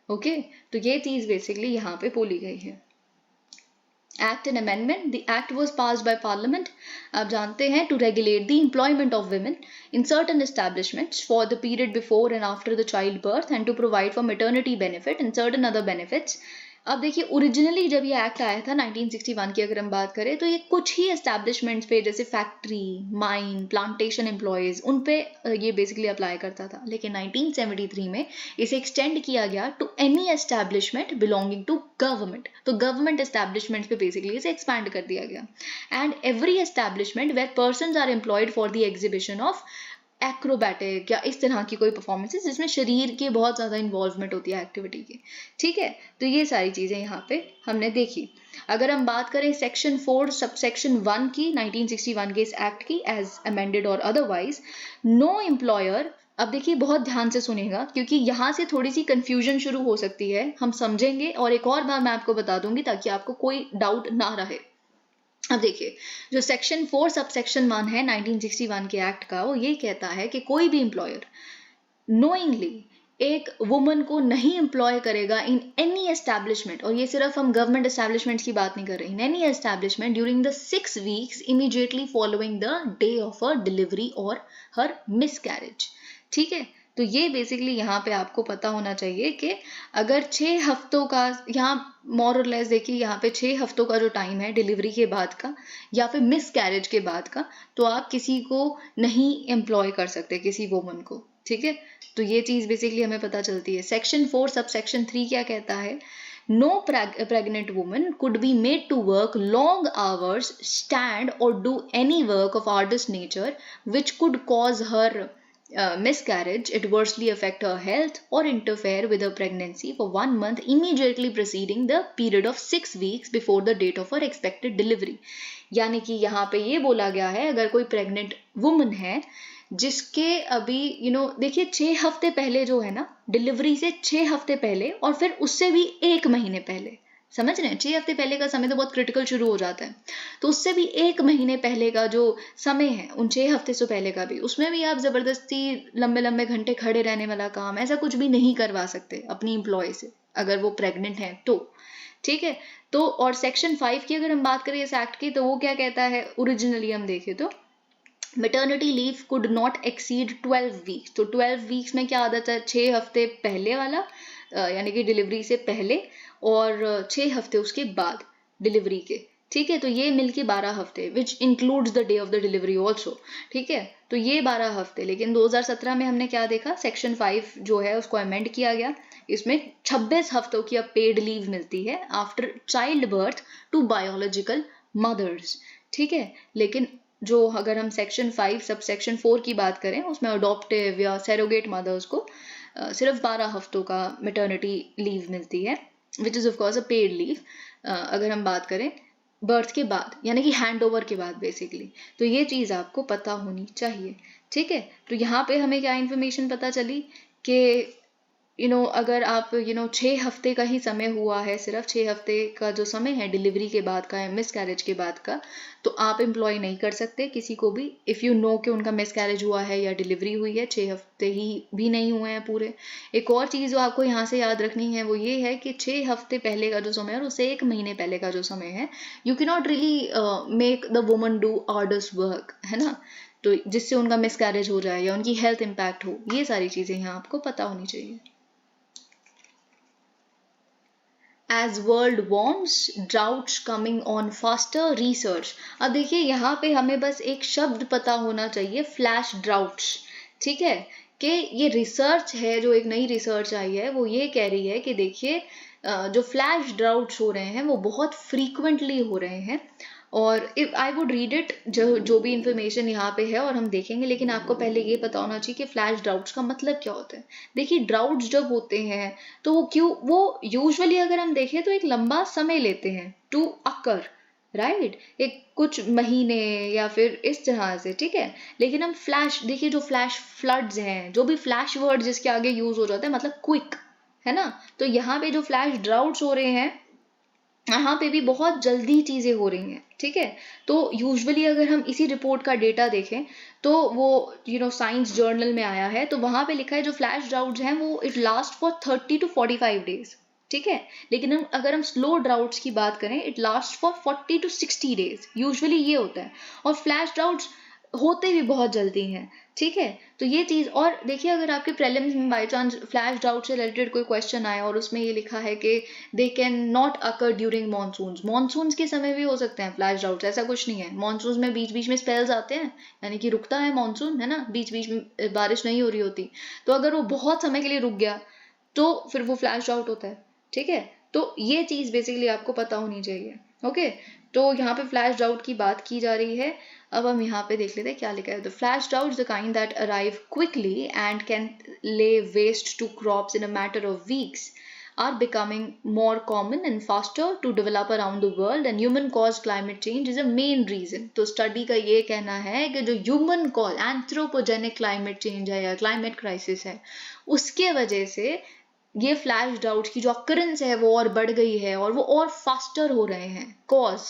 A: ओके, तो ये चीज बेसिकली यहाँ पे बोली गई है। Act and Amendment, the act was passed by Parliament, आप जानते हैं, to regulate the employment of women in certain establishments for the period before and after the childbirth and to provide for maternity benefit and certain other benefits। अब देखिए, originally जब ये act आया था 1961 की अगर हम बात करें, तो ये कुछ ही एस्टैब्लिशमेंट्स पे, जैसे फैक्ट्री, माइन, प्लांटेशन एम्प्लॉयज, उन पे ये बेसिकली अप्लाई करता था। लेकिन 1973 में इसे एक्सटेंड किया गया to any establishment belonging to government. तो गवर्नमेंट एस्टैब्लिशमेंट्स पे बेसिकली इसे एक्सपैंड कर दिया गया। And every establishment where persons are employed for the exhibition of acrobatic या इस तरह की कोई परफॉर्मेंसेस जिसमें शरीर की बहुत ज़्यादा इन्वॉल्वमेंट होती है एक्टिविटी की, ठीक है। तो ये सारी चीज़ें यहाँ पे हमने देखी। अगर हम बात करें सेक्शन 4 सबसेक्शन 1 की 1961 के इस एक्ट की, एज अमेंडेड और अदरवाइज, नो एम्प्लॉयर, अब देखिए बहुत ध्यान से सुनेगा क्योंकि यहाँ से थोड़ी सी कंफ्यूजन शुरू हो सकती है, हम समझेंगे और एक और बार मैं आपको बता दूंगी ताकि आपको कोई डाउट ना रहे। अब देखिए, जो सेक्शन 4 सबसेक्शन 1 है 1961 के एक्ट का, वो ये कहता है कि कोई भी एम्प्लॉयर नोइंगली एक वुमन को नहीं एम्प्लॉय करेगा इन एनी एस्टैब्लिशमेंट, और ये सिर्फ हम गवर्नमेंट एस्टैब्लिशमेंट की बात नहीं कर रहे, in any establishment during the 6 weeks immediately following the day of a delivery और हर मिसकैरेज, ठीक है। तो ये बेसिकली यहाँ पे आपको पता होना चाहिए कि अगर 6 हफ्तों का, यहाँ मोर और लेस देखिए, यहाँ पे 6 हफ्तों का जो टाइम है डिलीवरी के बाद का या फिर मिस कैरेज के बाद का, तो आप किसी को नहीं एम्प्लॉय कर सकते, किसी वुमन को, ठीक है। तो ये चीज बेसिकली हमें पता चलती है। सेक्शन 4 सबसेक्शन 3 क्या कहता है? No pregnant woman could be made to work long hours, stand or do any work of arduous nature which could cause her miscarriage, adversely affect her health or interfere with her pregnancy for 1 month immediately preceding the period of 6 weeks before the date of her expected delivery। यानी कि यहाँ पे ये बोला गया है, अगर कोई प्रेग्नेंट वुमन है जिसके अभी देखिए 6 हफ्ते पहले जो है ना, डिलीवरी से 6 हफ्ते पहले और फिर उससे भी 1 महीने पहले, समझ रहे हैं, 6 हफ्ते पहले का समय तो बहुत क्रिटिकल शुरू हो जाता है, तो उससे भी 1 महीने पहले का जो समय है, उन 6 हफ्ते से पहले का भी, उसमें भी आप जबरदस्ती लंबे लंबे घंटे खड़े रहने वाला काम, ऐसा कुछ भी नहीं करवा सकते अपनी एम्प्लॉय से अगर वो प्रेग्नेंट है तो, ठीक है। तो और सेक्शन 5 की अगर हम बात करें इस एक्ट की, तो वो क्या कहता है ओरिजिनली हम देखें तो, maternity leave could not exceed 12 weeks। तो 12 weeks में क्या आदत है, 6 हफ्ते पहले वाला यानी कि डिलीवरी से पहले और 6 हफ्ते उसके बाद डिलीवरी के, ठीक है। तो ये मिलके 12 हफ्ते, which includes the day of the delivery also, ठीक है। तो ये 12 हफ्ते, लेकिन 2017 में हमने क्या देखा, सेक्शन 5 जो है उसको अमेंड किया गया, इसमें 26 हफ्तों की अब पेड लीव मिलती है after child birth to biological mothers, ठीक है। लेकिन जो अगर हम सेक्शन 5 सब सेक्शन 4 की बात करें उसमें अडॉप्टिव या सैरोगेट मदर्स को सिर्फ 12 हफ्तों का मैटरनिटी लीव मिलती है, which is of course a paid leave अगर हम बात करें बर्थ के बाद, यानी कि हैंड ओवर के बाद बेसिकली। तो ये चीज़ आपको पता होनी चाहिए, ठीक है। तो यहाँ पे हमें क्या इन्फॉर्मेशन पता चली कि अगर आप 6 हफ्ते का ही समय हुआ है, सिर्फ 6 हफ्ते का जो समय है डिलीवरी के बाद का या मिस कैरेज के बाद का, तो आप एम्प्लॉय नहीं कर सकते किसी को भी इफ़ यू नो कि उनका मिस कैरेज हुआ है या डिलीवरी हुई है, 6 हफ्ते ही भी नहीं हुए हैं पूरे। एक और चीज़ जो आपको यहाँ से याद रखनी है वो ये है कि 6 हफ्ते पहले का जो समय है और उससे 1 महीने पहले का जो समय है, you can not really make the woman do orders work, है ना, तो जिससे उनका मिस कैरेज हो जाए या उनकी हेल्थ इम्पैक्ट हो। ये सारी चीज़ें यहाँ आपको पता होनी चाहिए। As world warms, droughts coming on faster, research। अब देखिए यहाँ पे हमें बस एक शब्द पता होना चाहिए, फ्लैश ड्राउट्स, ठीक है, कि ये रिसर्च है, जो एक नई रिसर्च आई है वो ये कह रही है कि देखिए जो फ्लैश ड्राउट्स हो रहे हैं वो बहुत फ्रीक्वेंटली हो रहे हैं। और if I would read it, जो भी इंफॉर्मेशन यहाँ पे है और हम देखेंगे, लेकिन आपको पहले ये पता होना चाहिए कि फ्लैश ड्राउट्स का मतलब क्या होता है। देखिए ड्राउट्स जब होते हैं तो वो यूजुअली अगर हम देखें तो एक लंबा समय लेते हैं टू अकर, राइट, एक कुछ महीने या फिर इस तरह से, ठीक है। लेकिन हम फ्लैश देखिए, जो फ्लैश फ्लड्स हैं, जो भी फ्लैश वर्ड जिसके आगे यूज हो जाता है मतलब क्विक, है ना, तो यहाँ पे जो फ्लैश ड्राउट्स हो रहे हैं यहाँ पे भी बहुत जल्दी चीजें हो रही हैं, ठीक है। तो यूजुअली अगर हम इसी रिपोर्ट का डेटा देखें तो वो साइंस जर्नल में आया है, तो वहां पे लिखा है जो फ्लैश ड्राउट्स हैं वो it last for 30 to 45 days, ठीक है। लेकिन अगर हम स्लो ड्राउट्स की बात करें it last for 40 to 60 days, usually ये होता है। और फ्लैश ड्राउट्स होते भी बहुत जल्दी हैं, ठीक है। तो ये चीज, और देखिए अगर आपके प्रीलिम्स में बाई चांस फ्लैश ड्राउट से रिलेटेड कोई क्वेश्चन आए और उसमें ये लिखा है कि they can not occur during monsoons के समय भी हो सकते हैं फ्लैश ड्राउट्स, ऐसा कुछ नहीं है। मॉनसून में बीच बीच में स्पेल्स आते हैं, यानी कि रुकता है मॉनसून, है ना, बीच बीच में बारिश नहीं हो रही होती, तो अगर वो बहुत समय के लिए रुक गया तो फिर वो फ्लैश ड्राउट होता है, ठीक है। तो ये चीज बेसिकली आपको पता होनी चाहिए, ओके। तो यहाँ पे फ्लैश ड्राउट की बात की जा रही है। अब हम यहाँ पे देख लेते हैं क्या लिखा है। The flash droughts the kind that arrive quickly and can lay waste to crops in a matter of weeks are becoming more common and faster to develop around the world, and human caused climate change is a main reason। तो study का ये कहना है कि जो human cause anthropogenic climate change है या climate crisis है, उसके वजह से ये फ्लैश ड्राउट की जो अकरेंस है वो और बढ़ गई है और वो और फास्टर हो रहे हैं, कॉज,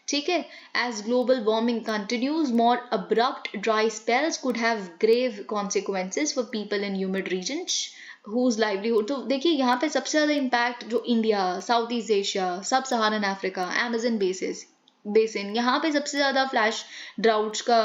A: ठीक है। As global warming continues, more abrupt dry spells could have grave consequences for people in humid regions whose livelihood. तो देखिए यहाँ पे सबसे ज्यादा इम्पैक्ट जो इंडिया, साउथ ईस्ट एशिया, सब सहारन अफ्रीका, अमेजन बेसिन, यहाँ पे सबसे ज्यादा फ्लैश ड्राउट्स का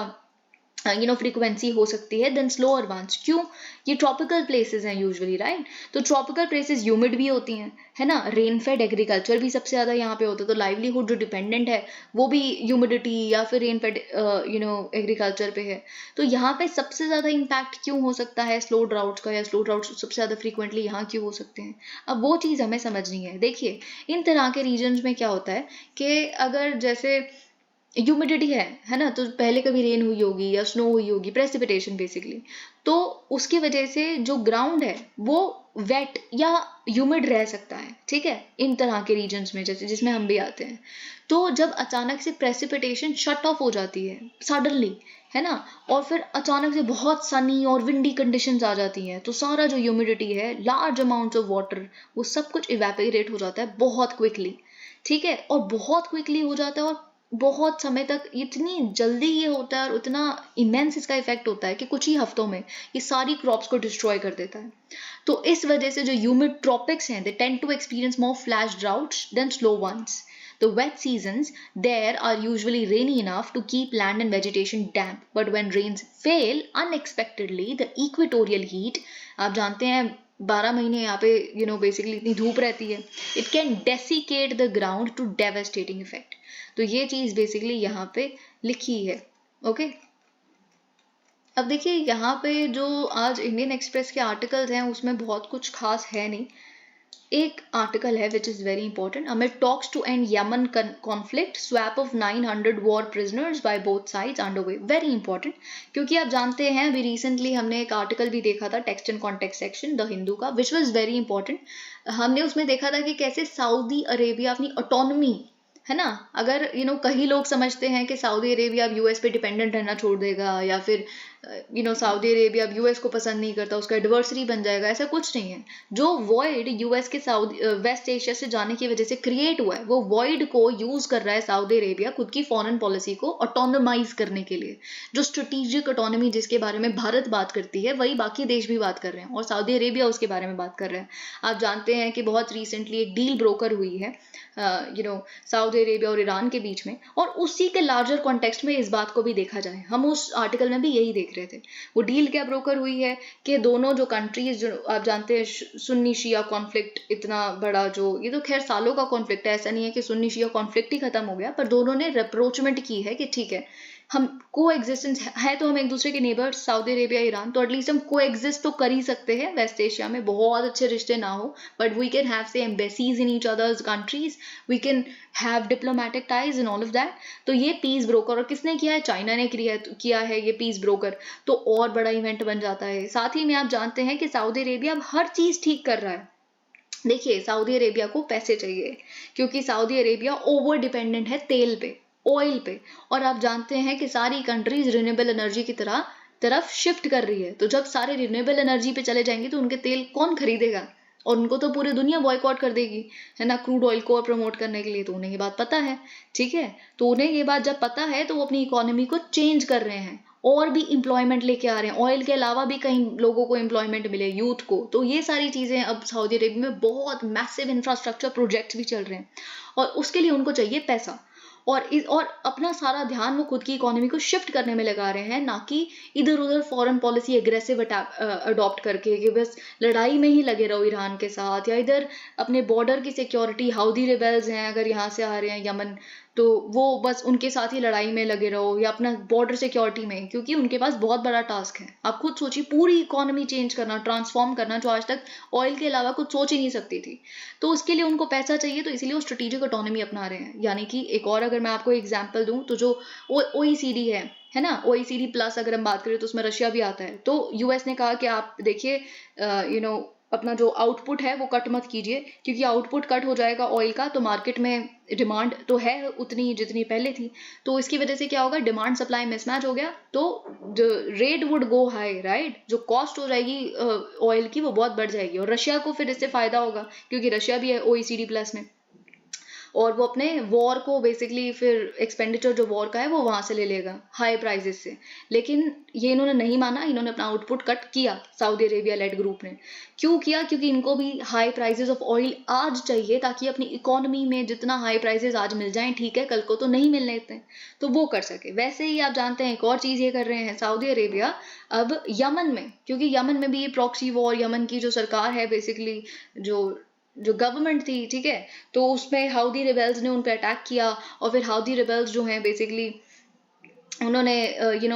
A: फ्रीक्वेंसी हो सकती है देन स्लोअर वंस। क्यों? ये ट्रॉपिकल प्लेसेस हैं यूजुअली, राइट। तो ट्रॉपिकल प्लेसेस ह्यूमिड भी होती हैं, है ना, रेन फेड एग्रीकल्चर भी सबसे ज्यादा यहाँ पे होता है, तो लाइवलीहुड जो डिपेंडेंट है वो भी ह्यूमिडिटी या फिर रेन फेड एग्रीकल्चर पे है। तो यहाँ पे सबसे ज्यादा इम्पैक्ट क्यों हो सकता है स्लो ड्राउट्स का, या स्लो ड्राउट्स सबसे ज्यादा फ्रीक्वेंटली यहाँ क्यों हो सकते हैं, अब वो चीज हमें समझनी है। देखिए इन तरह के रीजन में क्या होता है कि अगर जैसे ह्यूमिडिटी है ना, तो पहले कभी रेन हुई होगी या स्नो हुई होगी, प्रेसिपिटेशन बेसिकली, तो उसकी वजह से जो ग्राउंड है वो वेट या ह्यूमिड रह सकता है, ठीक है, इन तरह के रीजन्स में जैसे जिसमें हम भी आते हैं। तो जब अचानक से प्रेसिपिटेशन शट ऑफ हो जाती है सडनली, है ना, और फिर अचानक से बहुत सनी और विंडी कंडीशंस आ जाती हैं, तो सारा जो ह्यूमिडिटी है, लार्ज अमाउंट्स ऑफ वाटर, वो सब कुछ इवेपोरेट हो जाता है बहुत क्विकली, ठीक है। और बहुत क्विकली हो जाता है और बहुत समय तक इतनी जल्दी ये होता है और इतना इमेंस इसका इफेक्ट होता है कि कुछ ही हफ्तों में ये सारी क्रॉप्स को डिस्ट्रॉय कर देता है। तो इस वजह से जो ह्यूमिड ट्रॉपिक्स हैं they tend to experience more flash droughts than slow ones. The wet seasons there are usually rainy enough to keep land and vegetation damp, but when rains fail unexpectedly, the equatorial heat, आप जानते हैं 12 महीने यहाँ पे basically इतनी धूप रहती है, it can desiccate the ground to devastating effect। तो ये चीज बेसिकली यहाँ पे लिखी है, ओके। अब देखिए यहाँ पे जो आज इंडियन एक्सप्रेस के आर्टिकल्स हैं उसमें बहुत कुछ खास है नहीं, एक आर्टिकल है which is very important, amid talks to end Yemen conflict, swap of 900 war prisoners by both sides underway. Very important, क्योंकि आप जानते हैं अभी रिसेंटली हमने एक आर्टिकल भी देखा था text and context section the Hindu का, विच वॉज वेरी इंपॉर्टेंट। हमने उसमें देखा था कि कैसे सऊदी अरेबिया अपनी ऑटोनॉमी, है ना, अगर कई लोग समझते हैं कि सऊदी अरेबिया अब यूएस पे डिपेंडेंट रहना छोड़ देगा, या फिर सऊदी अरेबिया अब यूएस को पसंद नहीं करता, उसका एडवर्सरी बन जाएगा, ऐसा कुछ नहीं है। जो वॉइड यूएस के सऊदी वेस्ट एशिया से जाने की वजह से क्रिएट हुआ है, वो वॉइड को यूज कर रहा है सऊदी अरेबिया खुद की फॉरेन पॉलिसी को ऑटोनोमाइज करने के लिए। जो स्ट्रेटेजिक ऑटोनॉमी जिसके बारे में भारत बात करती है, वही बाकी देश भी बात कर रहे हैं, और सऊदी अरेबिया उसके बारे में बात कर रहे हैं। आप जानते हैं कि बहुत रिसेंटली एक डील ब्रोकर हुई है सऊदी अरेबिया और ईरान के बीच में, और उसी के लार्जर कॉन्टेक्स्ट में इस बात को भी देखा जाए, हम उस आर्टिकल में भी यही देख रहे थे। वो डील क्या ब्रोकर हुई है कि दोनों जो कंट्रीज, जो आप जानते हैं सुन्नी शिया कॉन्फ्लिक्ट इतना बड़ा, जो ये तो खैर सालों का कॉन्फ्लिक्ट है, ऐसा नहीं है कि सुन्नी शिया कॉन्फ्लिक्ट ही खत्म हो गया, पर दोनों ने रिप्रोचमेंट की है कि ठीक है, हम को एग्जिस्टेंस है, तो हम एक दूसरे के नेबर सऊदी अरेबिया ईरान, तो एटलीस्ट हम को एग्जिस्ट तो कर ही सकते हैं वेस्ट एशिया में, बहुत अच्छे रिश्ते ना हो, but we can have say embassies in each others countries, we can have diplomatic ties in all of that. तो ये पीस ब्रोकर, और किसने किया है? चाइना ने किया है ये पीस ब्रोकर, तो और बड़ा इवेंट बन जाता है। साथ ही में आप जानते हैं कि सऊदी अरेबिया अब हर चीज ठीक कर रहा है। देखिए, सऊदी अरेबिया को पैसे चाहिए, क्योंकि सऊदी अरेबिया ओवर डिपेंडेंट है तेल पे, ऑयल पे, और आप जानते हैं कि सारी कंट्रीज रिन्यूएबल एनर्जी की तरफ शिफ्ट कर रही है। तो जब सारे रिन्यूएबल एनर्जी पे चले जाएंगे तो उनके तेल कौन खरीदेगा? और उनको तो पूरी दुनिया बॉयकॉट कर देगी, है ना, क्रूड ऑयल को प्रमोट करने के लिए। तो उन्हें ये बात पता है, ठीक है, तो उन्हें ये बात जब पता है तो वो अपनी इकोनॉमी को चेंज कर रहे हैं, और भी एम्प्लॉयमेंट लेके आ रहे हैं, ऑयल के अलावा भी कहीं लोगों को एम्प्लॉयमेंट मिले, यूथ को। तो ये सारी चीजें अब सऊदी अरेबिया में बहुत मैसिव इंफ्रास्ट्रक्चर प्रोजेक्ट्स भी चल रहे हैं, और उसके लिए उनको चाहिए पैसा, और अपना सारा ध्यान वो खुद की इकोनॉमी को शिफ्ट करने में लगा रहे हैं, ना कि इधर उधर फॉरेन पॉलिसी एग्रेसिव अडॉप्ट करके कि बस लड़ाई में ही लगे रहो ईरान के साथ, या इधर अपने बॉर्डर की सिक्योरिटी, हाउदी रिबेल्स हैं अगर यहाँ से आ रहे हैं यमन, तो वो बस उनके साथ ही लड़ाई में लगे रहो, या अपना बॉर्डर सिक्योरिटी में, क्योंकि उनके पास बहुत बड़ा टास्क है। आप खुद सोचिए, पूरी इकोनॉमी चेंज करना, ट्रांसफॉर्म करना, जो आज तक ऑयल के अलावा कुछ सोच ही नहीं सकती थी। तो उसके लिए उनको पैसा चाहिए, तो इसीलिए वो स्ट्रेटेजिक ऑटोनॉमी अपना रहे हैं। यानी कि एक और अगर मैं आपको एग्जांपल दूं, तो जो ओईसीडी है ना, ओईसीडी प्लस अगर हम बात करें तो उसमें रशिया भी आता है। तो यूएस ने कहा कि आप देखिए, अपना जो आउटपुट है वो कट मत कीजिए, क्योंकि आउटपुट कट हो जाएगा ऑयल का, तो मार्केट में डिमांड तो है उतनी जितनी पहले थी, तो इसकी वजह से क्या होगा, डिमांड सप्लाई मिसमैच हो गया, तो rate would go high, right, जो कॉस्ट हो जाएगी ऑयल की वो बहुत बढ़ जाएगी, और रशिया को फिर इससे फायदा होगा, क्योंकि रशिया भी है ओईसीडी प्लस में, और वो अपने वॉर को बेसिकली फिर एक्सपेंडिचर जो वॉर का है वो वहां से ले लेगा हाई प्राइजेस से। लेकिन ये इन्होंने नहीं माना, इन्होंने अपना आउटपुट कट किया, सऊदी अरेबिया लेड ग्रुप ने। क्यों किया? क्योंकि इनको भी हाई प्राइजेस ऑफ ऑयल आज चाहिए, ताकि अपनी इकोनॉमी में जितना हाई प्राइजेस आज मिल जाएं, ठीक है, कल को तो नहीं मिलने इतने, तो वो कर सके। वैसे ही आप जानते हैं एक और चीज ये कर रहे हैं सऊदी अरेबिया अब यमन में, क्योंकि यमन में भी ये प्रॉक्सी वॉर, यमन की जो सरकार है बेसिकली, जो जो गवर्नमेंट थी, ठीक है, तो उसमें हाउदी रिबेल्स ने उन पर अटैक किया, और फिर हाउदी रिबेल्स जो हैं बेसिकली उन्होंने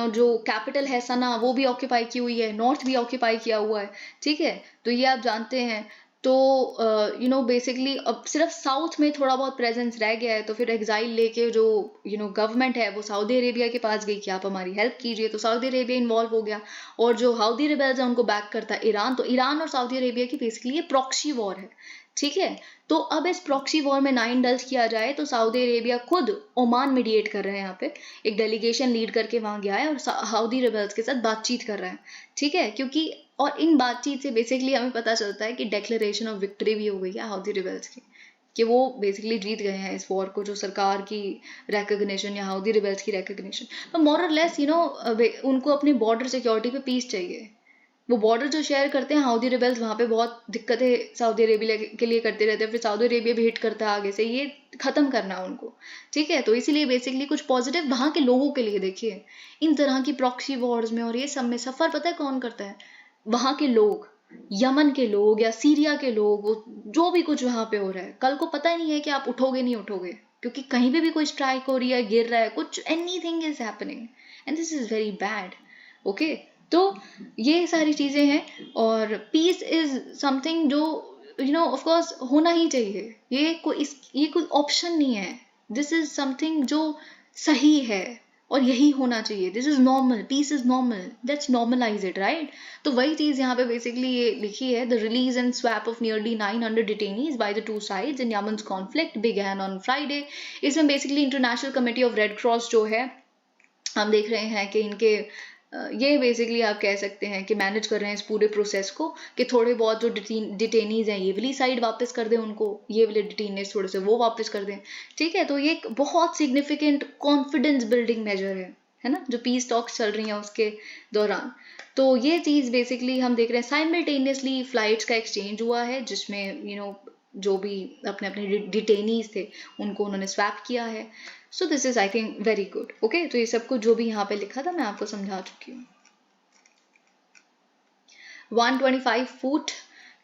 A: जो कैपिटल है सना वो भी ऑक्यूपाई की हुई है, नॉर्थ भी ऑक्यूपाई किया हुआ है, ठीक है, तो ये आप जानते हैं। तो बेसिकली अब सिर्फ साउथ में थोड़ा बहुत प्रेजेंस रह गया है, तो फिर एग्जाइल लेके जो गवर्नमेंट है वो सऊदी अरेबिया के पास गई कि आप हमारी हेल्प कीजिए, तो सऊदी अरेबिया इन्वॉल्व हो गया, और जो हाउदी रिबेल्स है उनको बैक करता है ईरान। तो ईरान और सऊदी अरेबिया की बेसिकली ये प्रॉक्सी वॉर है, ठीक है। तो अब इस प्रॉक्सी वॉर में ना इंडल्ज किया जाए, तो सऊदी अरेबिया खुद ओमान मीडिएट कर रहे हैं, यहाँ पे एक डेलीगेशन लीड करके वहां गया है, और हाउदी रिबेल्स के साथ बातचीत कर रहा है, ठीक है, क्योंकि और इन बातचीत से बेसिकली हमें पता चलता है कि डिक्लेरेशन ऑफ विक्ट्री भी हो गई है हाउदी रिबेल्स की, कि वो बेसिकली जीत गए हैं इस वॉर को, जो सरकार की रिकॉग्निशन या हाउदी रिबेल्स की रिकॉग्निशन। तो मोर और लेस उनको अपनी बॉर्डर सिक्योरिटी पे पीस चाहिए। वो बॉर्डर जो शेयर करते हैं हाउदी रिबेल्स, वहां पे बहुत दिक्कतें सऊदी अरेबिया के लिए करते रहते हैं, फिर सऊदी अरेबिया भी हिट करता है आगे से, ये खत्म करना है उनको, ठीक है। तो इसीलिए बेसिकली कुछ पॉजिटिव वहां के लोगों के लिए देखिए, इन तरह की प्रॉक्सी वॉर्स में और ये सब में सफर पता है कौन करता है? वहां के लोग, यमन के लोग या सीरिया के लोग, जो भी कुछ वहां पे हो रहा है, कल को पता ही नहीं है कि आप उठोगे नहीं उठोगे, क्योंकि कहीं पे भी कोई स्ट्राइक हो रही है, गिर रहा है कुछ, anything is happening, and this is very bad, okay. तो ये सारी चीजें हैं, और पीस इज समथिंग जो ऑफ कोर्स होना ही चाहिए, ये कोई ऑप्शन नहीं है, दिस इज समथिंग जो सही है और यही होना चाहिए, this is normal, peace is normal, let's normalize it, right. तो वही चीज यहाँ पे बेसिकली ये लिखी है, the release and swap of nearly 900 detainees by the two sides in Yemen's conflict began on Friday। इसमें basically international committee of red cross जो है, हम देख रहे हैं कि इनके ये बेसिकली आप कह सकते हैं कि मैनेज कर रहे हैं इस पूरे प्रोसेस को, कि थोड़े बहुत जो डिटेनीज हैं ये वाली साइड वापस कर दें उनको, ये वाले डिटेनीज थोड़े से वो वापस कर दें, ठीक है। तो ये एक बहुत सिग्निफिकेंट कॉन्फिडेंस बिल्डिंग मेजर है ना, जो पीस टॉक्स चल रही हैं उसके दौरान। तो ये चीज़ बेसिकली हम देख रहे हैं, साइमल्टेनियसली फ्लाइट्स का एक्सचेंज हुआ है, जिसमें जो भी अपने अपने डिटेनीज थे उनको उन्होंने स्वैप किया है। So this is I think very good. Okay, तो ये सब कुछ जो भी यहाँ पे लिखा था मैं आपको समझा चुकी हूँ। 125 foot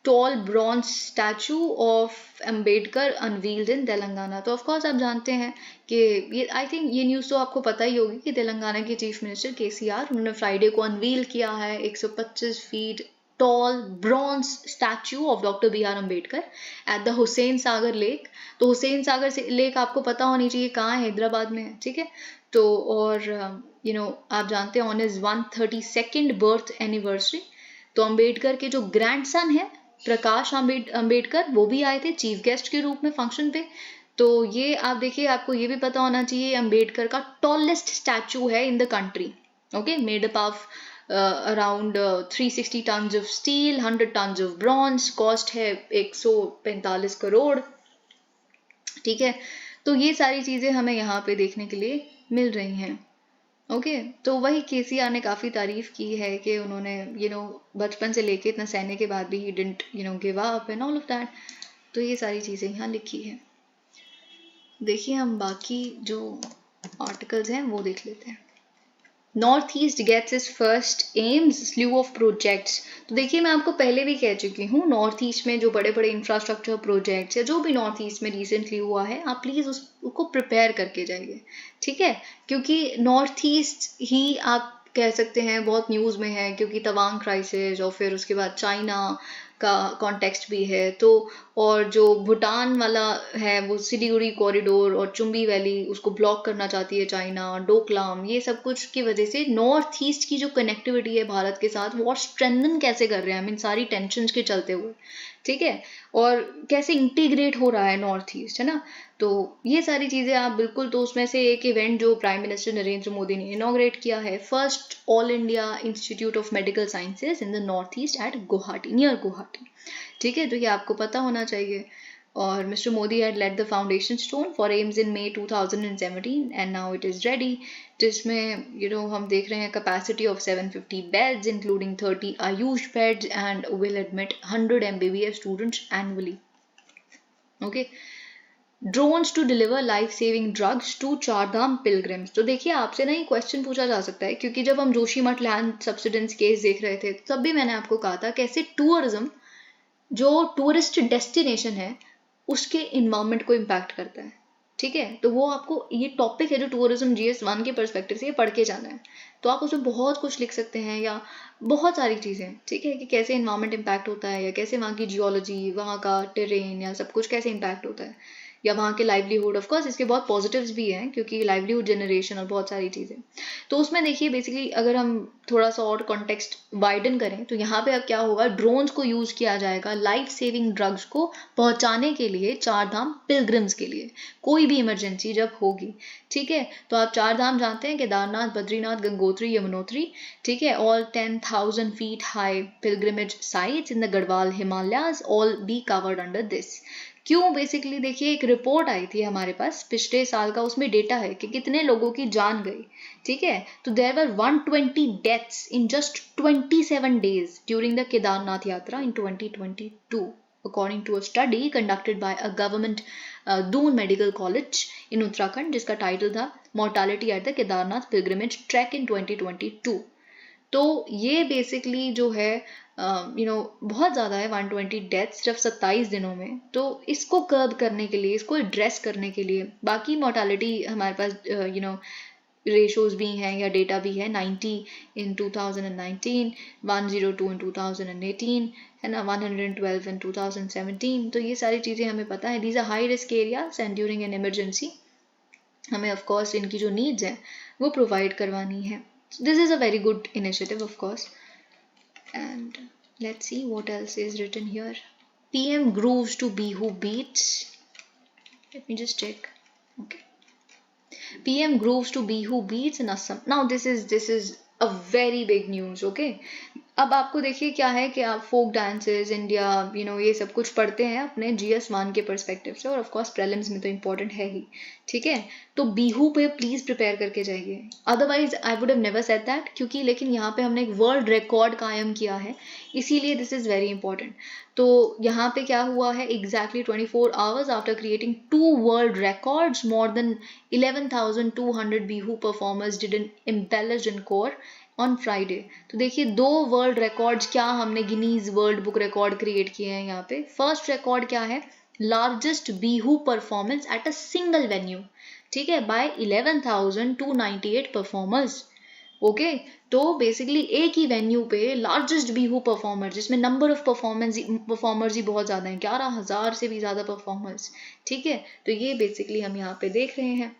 A: tall bronze statue of Ambedkar unveiled इन तेलंगाना। तो ऑफकोर्स आप जानते हैं कि ये आई थिंक ये न्यूज़ तो आपको पता ही होगी कि तेलंगाना के चीफ मिनिस्टर KCR उन्होंने फ्राइडे को अनवील किया है 125 feet tall bronze statue of doctor BR Ambedkar at the Hussain Sagar lake. तो हुसैन सागर लेक आपको पता होनी चाहिए कहाँ है, हैदराबाद में है, ठीक है। तो और आप जानते हैं on his 132nd birth anniversary, तो अम्बेडकर के जो ग्रैंडसन है प्रकाश अम्बेडकर वो भी आए थे चीफ गेस्ट के रूप में फंक्शन पे। तो ये आप देखिए, आपको ये भी पता होना चाहिए अम्बेडकर का टॉलेस्ट स्टैचू है in the country. Okay, made up of around 360 tons of steel, 100 tons of bronze, cost है 145 करोड़, ठीक है। तो ये सारी चीजें हमें यहाँ पे देखने के लिए मिल रही हैं। ओके, तो वही KCR ने काफ़ी तारीफ की है कि उन्होंने बचपन से लेके इतना सहने के बाद भी he didn't give up and all of that. तो ये सारी चीज़ें यहाँ लिखी है। देखिए हम बाकी जो आर्टिकल्स हैं वो देख लेते हैं। North East gets its first AIIMS slew of projects. तो देखिए मैं आपको पहले भी कह चुकी हूँ, नॉर्थ ईस्ट में जो बड़े बड़े इंफ्रास्ट्रक्चर प्रोजेक्ट्स या जो भी नॉर्थ ईस्ट में रिसेंटली हुआ है, आप प्लीज़ उसको प्रिपेयर करके जाइए, ठीक है। क्योंकि नॉर्थ ईस्ट ही आप कह सकते हैं बहुत न्यूज़ में है, क्योंकि तवांग क्राइसिस और फिर उसके बाद चाइना का कॉन्टेक्स्ट भी है। तो और जो भूटान वाला है वो सिलीगुड़ी कॉरिडोर और चुम्बी वैली उसको ब्लॉक करना चाहती है चाइना, डोकलाम, ये सब कुछ की वजह से नॉर्थ ईस्ट की जो कनेक्टिविटी है भारत के साथ वो और स्ट्रेंथन कैसे कर रहे हैं, इन सारी टेंशन्स के चलते हुए, ठीक है। और कैसे इंटीग्रेट हो रहा है नॉर्थ ईस्ट, है ना। तो ये सारी चीज़ें आप बिल्कुल, तो उसमें से एक इवेंट जो प्राइम मिनिस्टर नरेंद्र मोदी ने इनॉग्रेट किया है, first all India institute of medical sciences in the north east eight Guwahati, near Guwahati, ठीक है। तो ये आपको पता होना चाहिए। और mister Modi had laid the foundation stone for AIIMS in May 2017 and now it is ready, जिसमें हम देख रहे हैं capacity of 750 beds including 30 Ayush beds and will admit 100 MBBS students annually. Okay, drones to deliver life-saving drugs to Chardham pilgrims। तो देखिए आपसे ना ये क्वेश्चन पूछा जा सकता है, क्योंकि जब हम जोशीमठ लैंड सब्सिडेंस केस देख रहे थे तब भी मैंने आपको कहा था कैसे टूरिज्म जो टूरिस्ट डेस्टिनेशन है उसके इन्वायरमेंट को इम्पैक्ट करता है, ठीक है। तो वो आपको ये टॉपिक है जो टूरिज्म GS1 के पर्सपेक्टिव से ये पढ़ के जाना है। तो आप उसमें बहुत कुछ लिख सकते हैं या बहुत सारी चीज़ें, ठीक है, कि कैसे इन्वायरमेंट इम्पैक्ट होता है या कैसे वहाँ की जियोलॉजी, वहाँ का टेरेन या सब कुछ कैसे इम्पैक्ट होता है, या वहाँ के लाइवलीहुड। ऑफकोर्स इसके बहुत पॉजिटिव्स भी हैं क्योंकि लाइवलीहुड जनरेशन और बहुत सारी चीज़ें। तो उसमें देखिए बेसिकली अगर हम थोड़ा सा और कॉन्टेक्स्ट वाइडन करें तो यहाँ पे अब क्या होगा, ड्रोन्स को यूज़ किया जाएगा लाइफ सेविंग ड्रग्स को पहुँचाने के लिए चारधाम पिलग्रिम्स के लिए, कोई भी इमरजेंसी जब होगी, ठीक है। तो आप चारधाम जानते हैं, केदारनाथ, बद्रीनाथ, गंगोत्री, यमुनोत्री, ठीक है, all 10,000 feet high pilgrimage sites in the Garhwal Himalayas all be covered under this. क्यों, बेसिकली देखिए एक रिपोर्ट आई थी हमारे पास पिछले साल का, उसमें डेटा है कि कितने लोगों की जान गई, ठीक है। तो there were 120 deaths in just 27 days during the Kedarnath Yatra in 2022 according to a study conducted by a government Doon medical college in Uttarakhand, जिसका टाइटल था mortality at the Kedarnath pilgrimage track in 2022। तो ये बेसिकली जो है बहुत ज़्यादा है, 120 डेथ्स सिर्फ 27 दिनों में। तो इसको कर्ब करने के लिए, इसको एड्रेस करने के लिए, बाकी मोर्टालिटी हमारे पास रेशोज भी हैं या डेटा भी है, 90 इन 2019, 102 इन 2018, है ना, 112 इन 2017. तो ये सारी चीज़ें हमें पता है. These are high risk areas and during an emergency हमें ऑफ कोर्स इनकी जो नीड्स हैं वो प्रोवाइड करवानी है. This is a very good initiative of course. And let's see what else is written here. PM grooves to Bihu beats. Let me just check. Okay. PM grooves to Bihu beats in Assam. Now this is a very big news. Okay. अब आपको देखिए क्या है कि आप folk dances India ये सब कुछ पढ़ते हैं अपने GS1 के पर्सपेक्टिव से, और ऑफ कोर्स प्रीलिम्स में तो इम्पोर्टेंट है ही. ठीक है, तो बिहू पे प्लीज प्रिपेयर करके जाइए. Otherwise I would have never said that, क्योंकि लेकिन यहाँ पे हमने एक वर्ल्ड रिकॉर्ड कायम किया है, इसीलिए दिस इज वेरी इंपॉर्टेंट. तो यहाँ पे क्या हुआ है, exactly 24 hours after creating 2 world records, more than 11,200 Bihu performers did embellish in core on Friday. तो देखिए 2 वर्ल्ड रिकॉर्ड्स क्या हमने Guinness world book record create किए हैं यहाँ पे. फर्स्ट रिकॉर्ड क्या है, largest Bihu performance at a single venue. ठीक है, बाय 11,298 परफॉर्मर्स. ओके, तो बेसिकली एक ही वेन्यू पे लार्जेस्ट बिहू परफॉर्मर, जिसमें नंबर ऑफ परफॉर्मर्स ही बहुत ज़्यादा हैं, 11,000 से भी ज़्यादा परफॉर्मर्स. ठीक है, तो ये बेसिकली हम यहाँ पे देख रहे हैं.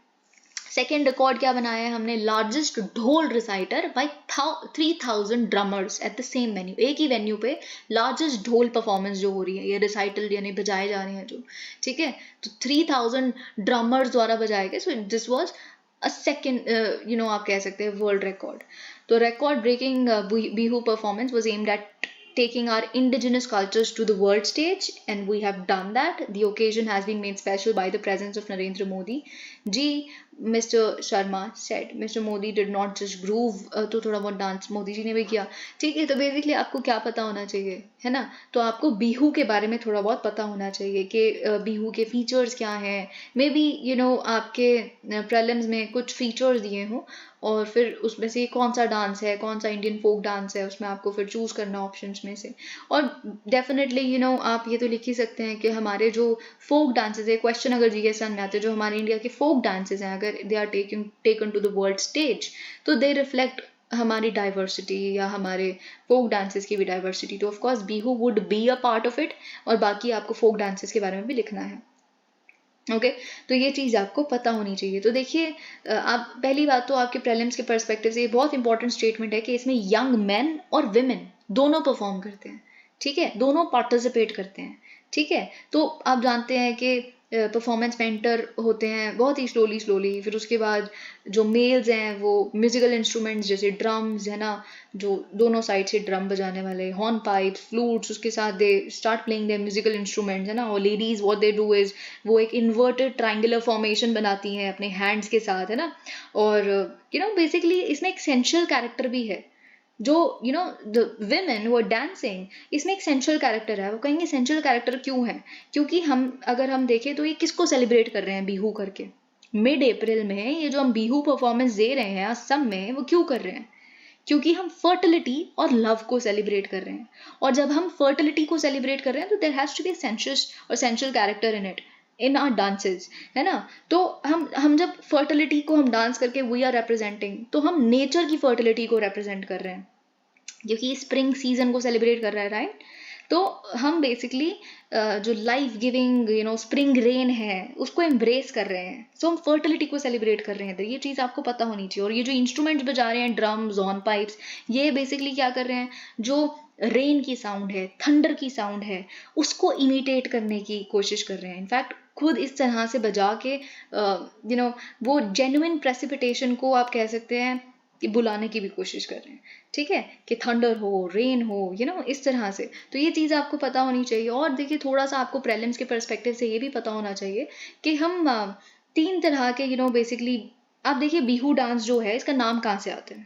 A: सेकेंड रिकॉर्ड क्या बनाया है हमने, largest dhol recital by 3,000 drummers at the same venue. एक ही वेन्यू पे लार्जेस्ट ढोल परफॉर्मेंस जो हो रही है, ये रिसाइटल यानी बजाए जा रहे हैं जो. ठीक है, तो 3,000 ड्रमर्स द्वारा बजाए गए. So this was a second आप कह सकते हैं वर्ल्ड रिकॉर्ड. तो record breaking Bihu performance was aimed at taking our indigenous cultures to the world stage, and we have done that. The occasion has been made special by the presence of Narendra Modi ji. Mr. Sharma said Mr. Modi did not just groove, तो थोड़ा बहुत dance Modi ji ने भी किया. ठीक है, तो basically आपको क्या पता होना चाहिए, है ना, तो आपको बिहू के बारे में थोड़ा बहुत पता होना चाहिए कि बिहू के फीचर्स क्या हैं. मे बी आपके प्रीलिम्स में कुछ फीचर्स दिए हों, और फिर उसमें से कौन सा डांस है, कौन सा इंडियन फोक डांस है, उसमें आपको फिर चूज करना ऑप्शंस में से. और डेफिनेटली आप ये तो लिख ही सकते हैं कि हमारे जो फोक डांसेस है, क्वेश्चन अगर GS1 में आते हैं, जो हमारे इंडिया के फोक डांसेस हैं, अगर they are taken to the world stage, तो दे रिफ्लेक्ट हमारी डाइवर्सिटी या हमारे फोक डांसेस की भी डाइवर्सिटी. तो of course Bihu would be a part of it, और बाकी आपको फोक डांसेस के बारे में भी लिखना है. ओके, तो ये चीज़ आपको पता होनी चाहिए. तो देखिए आप पहली बात तो आपके प्रीलिम्स के पर्सपेक्टिव से ये बहुत इंपॉर्टेंट स्टेटमेंट है कि इसमें यंग मैन और विमेन दोनों परफॉर्म करते हैं. ठीक है, दोनों पार्टिसिपेट करते हैं. ठीक है, तो आप जानते हैं कि परफॉर्मेंस मेंटर होते हैं बहुत ही स्लोली. फिर उसके बाद जो मेल्स हैं वो म्यूजिकल इंस्ट्रूमेंट्स जैसे ड्रम्स, है ना, जो दोनों साइड से ड्रम बजाने वाले, हॉर्न पाइप्स, फ्लूट्स, उसके साथ they start playing their musical instruments, है ना. और ladies what they do is वो एक इन्वर्टेड ट्रायंगुलर फॉर्मेशन बनाती हैं अपने हैंड्स के साथ, है ना. और बेसिकली इसमें एक सेंशुअल कैरेक्टर भी है. जो द विमेन वो डांसिंग, इसमें एक सेंशुअल कैरेक्टर है. वो कहेंगे सेंशुअल कैरेक्टर क्यों है, क्योंकि अगर हम देखें तो ये किसको सेलिब्रेट कर रहे हैं बिहू करके. मिड अप्रैल में ये जो हम बिहू परफॉर्मेंस दे रहे हैं असम में, वो क्यों कर रहे हैं, क्योंकि हम फर्टिलिटी और लव को सेलिब्रेट कर रहे हैं. और जब हम फर्टिलिटी को सेलिब्रेट कर रहे हैं तो there has to be sensuous और sensual character in it, in our dances, है ना. तो हम जब फर्टिलिटी को हम डांस करके वी आर रिप्रेजेंटिंग, तो हम नेचर की फर्टिलिटी को रिप्रेजेंट कर रहे हैं, क्योंकि स्प्रिंग सीजन को सेलिब्रेट कर रहा है, राइट. तो हम बेसिकली जो लाइफ गिविंग स्प्रिंग रेन है उसको एम्ब्रेस कर रहे हैं. सो हम फर्टिलिटी को सेलिब्रेट कर रहे हैं. तो ये चीज़ आपको पता होनी चाहिए. और ये जो इंस्ट्रूमेंट्स बजा रहे हैं, ड्रम्स, हॉर्न पाइप्स, ये बेसिकली क्या कर रहे हैं, जो रेन की साउंड है, थंडर की साउंड है, उसको इमिटेट करने की कोशिश कर रहे हैं. इनफैक्ट खुद इस तरह से बजा के वो जेन्युइन प्रेसिपिटेशन को आप कह सकते हैं कि बुलाने की भी कोशिश कर रहे हैं. ठीक है, कि थंडर हो, रेन हो, इस तरह से. तो ये चीज़ आपको पता होनी चाहिए. और देखिए थोड़ा सा आपको प्रीलिम्स के पर्सपेक्टिव से ये भी पता होना चाहिए कि हम 3 तरह के बेसिकली आप देखिए बिहू डांस जो है इसका नाम कहाँ से आता है.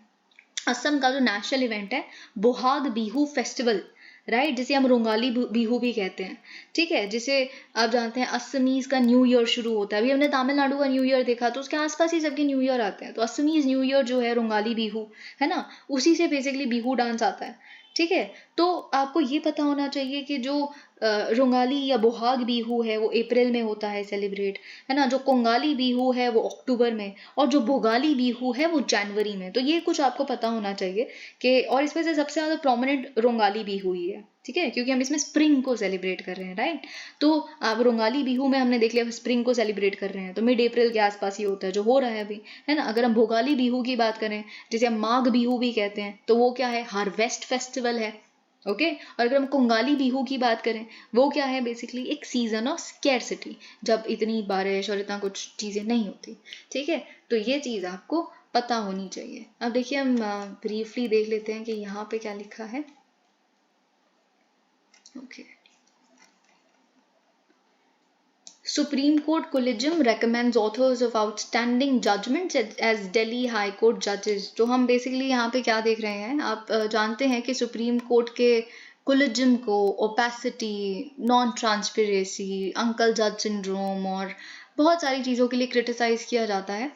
A: असम का जो नेशनल इवेंट है बोहाग बिहू फेस्टिवल, राइट, जिसे हम रोंगाली बिहू भी कहते हैं. ठीक है, जिसे आप जानते हैं असमीज का न्यू ईयर शुरू होता है. अभी हमने तमिलनाडु का न्यू ईयर देखा, तो उसके आसपास ही सबके न्यू ईयर आते हैं. तो असमीज न्यू ईयर जो है रोंगाली बिहू, है ना, उसी से बेसिकली बिहू डांस आता है. ठीक है। तो आपको ये पता होना चाहिए कि जो रोंगाली या बोहाग बीहू है वो अप्रैल में होता है सेलिब्रेट, है ना, जो कोंगाली बीहू है वो अक्टूबर में, और जो भोगाली बीहू है वो जनवरी में। तो ये कुछ आपको पता होना चाहिए कि, और इसमें से सबसे ज़्यादा प्रोमिनेंट रोंगाली बीहू ही है, ठीक है, क्योंकि हम इसमें स्प्रिंग को सेलिब्रेट कर रहे हैं, राइट। तो अब रोंगाली बीहू में हमने देख लिया स्प्रिंग को सेलिब्रेट कर रहे हैं, तो मिड अप्रैल के आसपास ही होता है जो हो रहा है अभी, है ना। अगर हम भोगाली बीहू की बात करें, जिसे हम माघ बीहू भी कहते हैं, तो वो क्या है, हार्वेस्ट फेस्टिवल है, ओके। और अगर हम कोंगाली बीहू की बात करें, वो क्या है, बेसिकली एक सीजन ऑफ स्कैरसिटी, जब इतनी बारिश और इतना कुछ चीजें नहीं होती, ठीक है। तो ये चीज आपको पता होनी चाहिए। अब देखिए हम ब्रीफली देख लेते हैं कि यहाँ पे क्या लिखा है, okay. Supreme Court Collegium recommends authors of outstanding judgments as Delhi High Court judges। तो हम बेसिकली यहाँ पे क्या देख रहे हैं, आप जानते हैं कि सुप्रीम कोर्ट के कोलिजियम को ओपेसिटी, नॉन ट्रांसपेरेंसी, अंकल जज सिंड्रोम और बहुत सारी चीज़ों के लिए क्रिटिसाइज किया जाता है।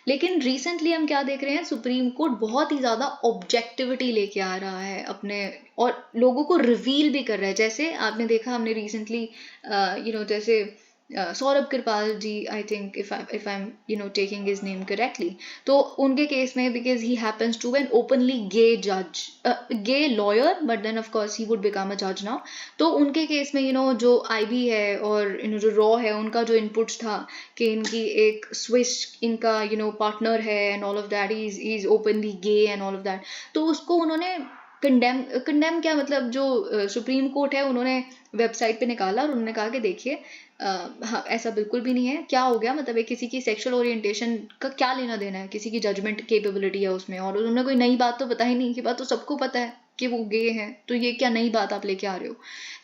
A: लेकिन रिसेंटली हम क्या देख रहे हैं, सुप्रीम कोर्ट बहुत ही ज़्यादा ऑब्जेक्टिविटी लेके आ रहा है अपने, और लोगों को रिवील भी कर रहा है। जैसे आपने देखा, हमने रिसेंटली जैसे सौरभ कृपाल जी, I think if I am taking his name correctly, तो उनके केस में, because he happens to N openly गे जज, गे lawyer, but then of course he would become a जज नाउ। तो उनके केस में जो आईबी है और जो रॉ है, उनका जो इनपुट्स था कि इनकी एक स्विस इनका पार्टनर है and all of that, is openly gay and all of that, तो उसको उन्होंने कंडेम क्या मतलब, जो सुप्रीम कोर्ट है उन्होंने वेबसाइट पे निकाला और उन्होंने कहा कि देखिए हाँ, ऐसा बिल्कुल भी नहीं है। क्या हो गया, मतलब किसी की सेक्सुअल ओरिएंटेशन का क्या लेना देना है, किसी की जजमेंट कैपेबिलिटी है उसमें, और उन्होंने कोई नई बात तो बता ही नहीं, की बात तो सबको पता है कि वो गे हैं, तो ये क्या नई बात आप लेके आ रहे हो,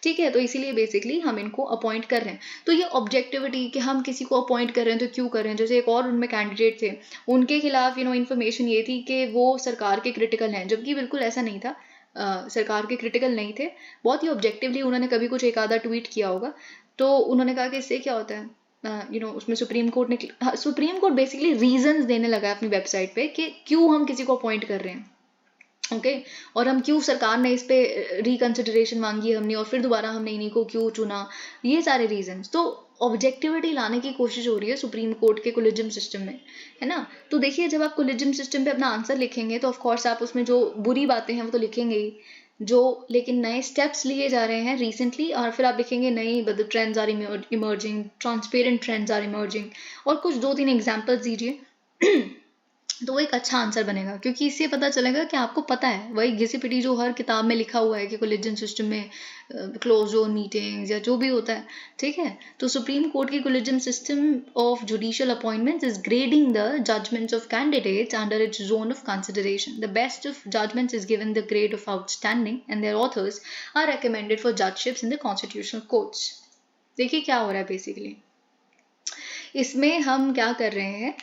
A: ठीक है। तो इसीलिए बेसिकली हम इनको अपॉइंट कर रहे हैं। तो ये ऑब्जेक्टिविटी कि हम किसी को अपॉइंट कर रहे हैं तो क्यों कर रहे हैं, जैसे एक और उनमें कैंडिडेट थे, उनके खिलाफ इन्फॉर्मेशन ये थी कि वो सरकार के क्रिटिकल हैं, जबकि बिल्कुल ऐसा नहीं था। सरकार के क्रिटिकल नहीं थे, बहुत ही ऑब्जेक्टिवली उन्होंने कभी कुछ एक आधा ट्वीट किया होगा, तो उन्होंने कहा कि इससे क्या होता है, उसमें सुप्रीम कोर्ट बेसिकली रीजंस देने लगा है अपनी वेबसाइट पे कि क्यों हम किसी को अपॉइंट कर रहे हैं, ओके और हम क्यों, सरकार ने इस पे रिकंसिडरेशन मांगी हमने, और फिर दोबारा हमने इन्हीं को क्यों चुना, ये सारे रीजंस। तो ऑब्जेक्टिविटी लाने की कोशिश हो रही है सुप्रीम कोर्ट के कोलिजियम सिस्टम में, है ना। तो देखिए, जब आप कोलिजियम सिस्टम पे अपना आंसर लिखेंगे तो ऑफ कोर्स आप उसमें जो बुरी बातें हैं वो तो लिखेंगे ही, जो लेकिन नए स्टेप्स लिए जा रहे हैं रिसेंटली, और फिर आप लिखेंगे नहीं, but the trends are emerging, transparent trends are emerging, और कुछ 2-3 एग्जाम्पल्स दीजिए तो वो एक अच्छा आंसर बनेगा, क्योंकि इससे पता चलेगा कि आपको पता है, वही घिसी पिटी जो हर किताब में लिखा हुआ है कि कोलिजियम सिस्टम में क्लोज जोन मीटिंग्स या जो भी होता है, ठीक है। तो सुप्रीम कोर्ट की collegium system of judicial appointments is grading the judgments of candidates under its zone of consideration. The best of judgments is given the grade of outstanding and their authors are recommended for judgeships in the constitutional courts. देखिए क्या हो रहा है basically, इसमें हम क्या कर रहे हैं,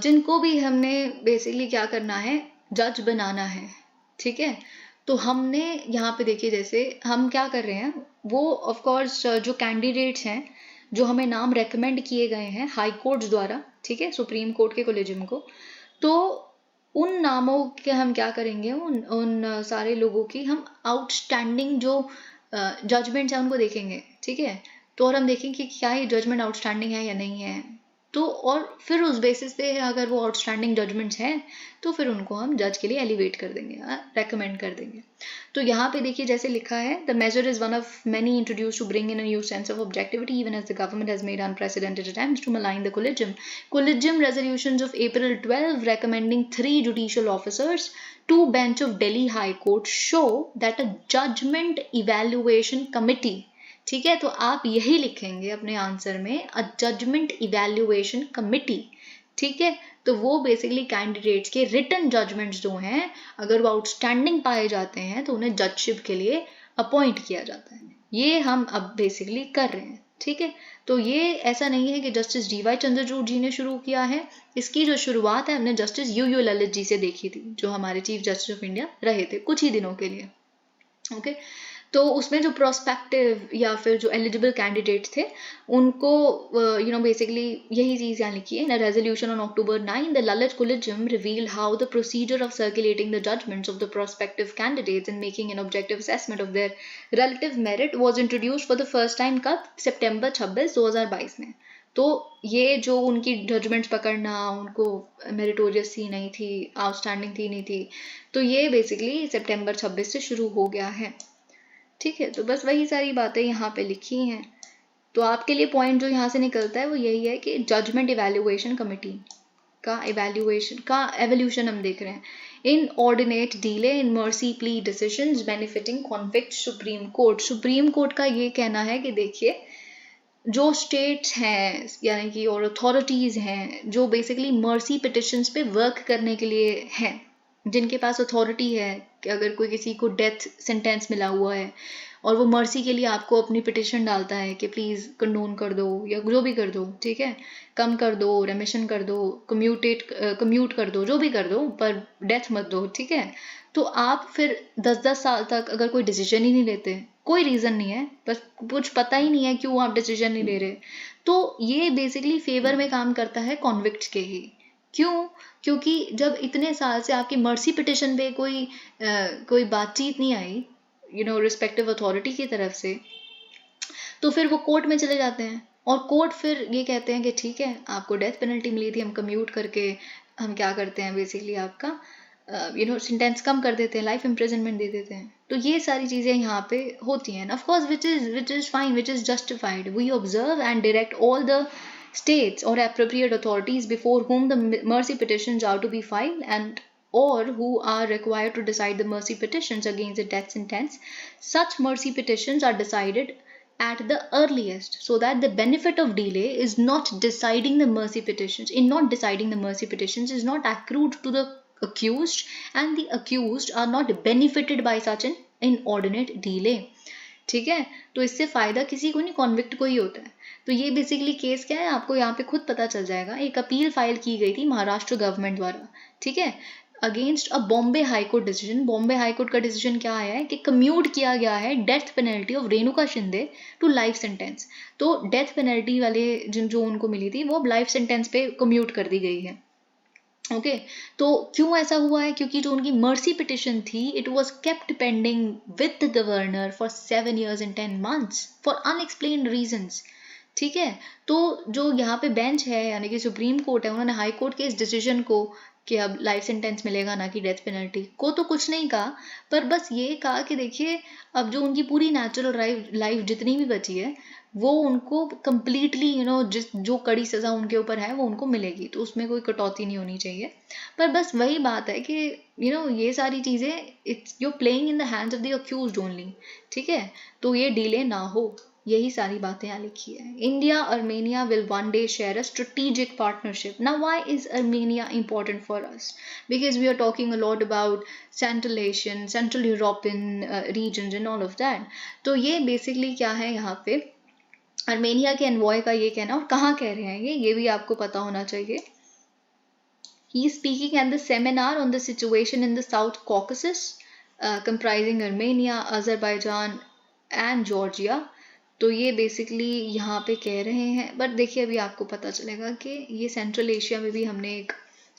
A: जिनको भी हमने बेसिकली क्या करना है, जज बनाना है, ठीक है। तो हमने यहाँ पे देखिए, जैसे हम क्या कर रहे हैं, वो ऑफ कोर्स जो कैंडिडेट्स हैं जो हमें नाम रेकमेंड किए गए हैं हाई कोर्ट्स द्वारा, ठीक है, सुप्रीम कोर्ट के कोलिजियम को, तो उन नामों के हम क्या करेंगे, उन सारे लोगों की हम आउटस्टैंडिंग जो जजमेंट्स हैं उनको देखेंगे, ठीक है। तो और हम देखेंगे कि क्या ये जजमेंट आउटस्टैंडिंग है या नहीं है, तो और फिर उस बेसिस पे अगर वो आउटस्टैंडिंग जजमेंट्स हैं तो फिर उनको हम जज के लिए एलिवेट कर देंगे, रेकमेंड कर देंगे। तो यहाँ पे देखिए जैसे लिखा है, the major is one of many introduce to bring in a new sense of objectivity even as the government has made unprecedented attempts to malign the collegium resolutions of April 12 recommending 3 judicial officers to bench of Delhi High Court show that a judgment evaluation committee, ठीक है, तो आप यही लिखेंगे अपने answer में, अ judgement evaluation committee, ठीक है। तो वो बेसिकली कैंडिडेट्स के रिटन जजमेंट्स जो हैं, अगर वो आउटस्टैंडिंग पाए जाते हैं तो उन्हें जजशिप के लिए अपॉइंट किया जाता है। ये हम अब बेसिकली कर रहे हैं, ठीक है। तो ये ऐसा नहीं है कि जस्टिस डी.वाई. चंद्रचूड़ जी ने शुरू किया है, इसकी जो शुरुआत है हमने जस्टिस यू ललित जी से देखी थी, जो हमारे चीफ जस्टिस ऑफ इंडिया रहे थे कुछ ही दिनों के लिए, ओके। तो उसमें जो प्रोस्पेक्टिव या फिर जो एलिजिबल कैंडिडेट थे उनको बेसिकली यही चीज़ यहाँ लिखी है. In a resolution on October 9 the Lalit Collegium revealed how the procedure of circulating the judgments of the prospective candidates and making an objective assessment of their relative merit was introduced for the first time कब सितंबर 26 2022 में. तो ये जो उनकी judgements पकड़ना, उनको meritorious थी नहीं थी, आउटस्टैंडिंग थी नहीं थी, तो ये बेसिकली सितंबर 26 से शुरू हो गया है. ठीक है, तो बस वही सारी बातें यहाँ पे लिखी हैं. तो आपके लिए पॉइंट जो यहाँ से निकलता है वो यही है कि जजमेंट इवैल्यूएशन कमिटी का एवोल्यूशन हम देख रहे हैं. Inordinate delay in mercy plea decisions benefiting convict supreme court का ये कहना है कि देखिए जो स्टेट्स हैं यानी कि और अथॉरिटीज़ हैं जो बेसिकली मर्सी पिटिशंस पे वर्क करने के लिए हैं, जिनके पास अथॉरिटी है कि अगर कोई किसी को डेथ सेंटेंस मिला हुआ है और वो मर्सी के लिए आपको अपनी पिटिशन डालता है कि प्लीज़ कंडोन कर दो या जो भी कर दो, ठीक है, कम कर दो, रेमिशन कर दो, कम्यूट कर दो, जो भी कर दो, पर डेथ मत दो, ठीक है. तो आप फिर 10-10 साल तक अगर कोई डिसीजन ही नहीं लेते, कोई रीज़न नहीं है, बस कुछ पता ही नहीं है क्यों आप डिसीजन नहीं ले रहे, तो ये बेसिकली फेवर में काम करता है कॉन्विक्ट्स के ही. क्यों? क्योंकि जब इतने साल से आपकी मर्सी पिटिशन पे कोई बातचीत नहीं आई रिस्पेक्टिव अथॉरिटी की तरफ से, तो फिर वो कोर्ट में चले जाते हैं और कोर्ट फिर ये कहते हैं कि ठीक है आपको डेथ पेनल्टी मिली थी, हम कम्यूट करके हम क्या करते हैं बेसिकली आपका सेंटेंस कम कर देते हैं, लाइफ इम्प्रिजनमेंट दे देते हैं. तो ये सारी चीज़ें यहाँ पे होती हैं. Of course which is fine, which is justified. We observe and direct all the states or appropriate authorities before whom the mercy petitions are to be filed and or who are required to decide the mercy petitions against the death sentence. Such mercy petitions are decided at the earliest so that the benefit of delay is not deciding the mercy petitions is not accrued to the accused and the accused are not benefited by such an inordinate delay. ठीक है, तो इससे फायदा किसी को नहीं, convict को ही होता है. तो ये बेसिकली केस क्या है आपको यहाँ पे खुद पता चल जाएगा. एक अपील फाइल की गई थी महाराष्ट्र गवर्नमेंट द्वारा, ठीक है, against a Bombay high court decision. Bombay high court का डिसीजन क्या आया है कि कम्यूट किया गया है death penalty of Renuka Shinde to life sentence. तो डेथ पेनल्टी वाले जो उनको मिली थी वो लाइफ सेंटेंस पे कम्यूट कर दी गई है. ओके, तो क्यों ऐसा हुआ है? क्योंकि जो उनकी मर्सी पिटिशन थी it was kept pending with the governor for 7 years and 10 months for unexplained reasons. ठीक है, तो जो यहाँ पे बेंच है यानी कि सुप्रीम कोर्ट है, उन्होंने हाई कोर्ट के इस डिसीजन को कि अब लाइफ सेंटेंस मिलेगा ना कि डेथ पेनल्टी को तो कुछ नहीं कहा, पर बस ये कहा कि देखिए अब जो उनकी पूरी नेचुरल लाइफ जितनी भी बची है वो उनको कंप्लीटली जो कड़ी सज़ा उनके ऊपर है वो उनको मिलेगी, तो उसमें कोई कटौती नहीं होनी चाहिए. पर बस वही बात है कि ये सारी चीज़ें it's you playing in the hands of the accused only. ठीक है, तो ये डिले ना हो, यही सारी बातें यहाँ लिखी है. India Armenia will one day share a strategic partnership. Now why is Armenia important for us? Because we are talking a lot about Central Asian, Central European regions and all of that. तो ये basically क्या है यहाँ पे Armenia के envoy का ये कहना, और कहाँ कह रहे हैं ये भी आपको पता होना चाहिए. He is speaking at the seminar on the situation in the South Caucasus, comprising Armenia, Azerbaijan and Georgia. तो ये बेसिकली यहाँ पे कह रहे हैं, बट देखिए अभी आपको पता चलेगा कि ये सेंट्रल एशिया में भी हमने एक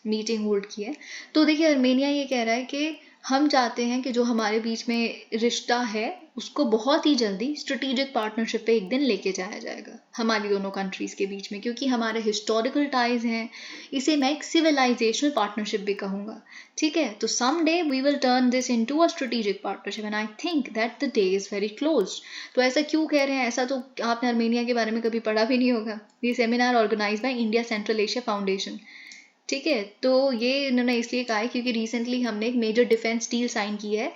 A: मीटिंग होल्ड की है. तो देखिए अर्मेनिया ये कह रहा है कि हम चाहते हैं कि जो हमारे बीच में रिश्ता है उसको बहुत ही जल्दी स्ट्रेटेजिक पार्टनरशिप पे एक दिन लेके जाया जाएगा हमारी दोनों कंट्रीज़ के बीच में, क्योंकि हमारे हिस्टोरिकल टाइज हैं. इसे मैं एक सिविलाइजेशनल पार्टनरशिप भी कहूँगा. ठीक है, तो some day we will turn this into a strategic partnership and I think that the day is very close. तो ऐसा क्यों कह रहे हैं? ऐसा तो आपने अर्मेनिया के बारे में कभी पढ़ा भी नहीं होगा. ये seminar organize by India Central Asia Foundation. ठीक है, तो ये इन्होंने इसलिए कहा है क्योंकि रिसेंटली हमने एक मेजर डिफेंस डील साइन की है.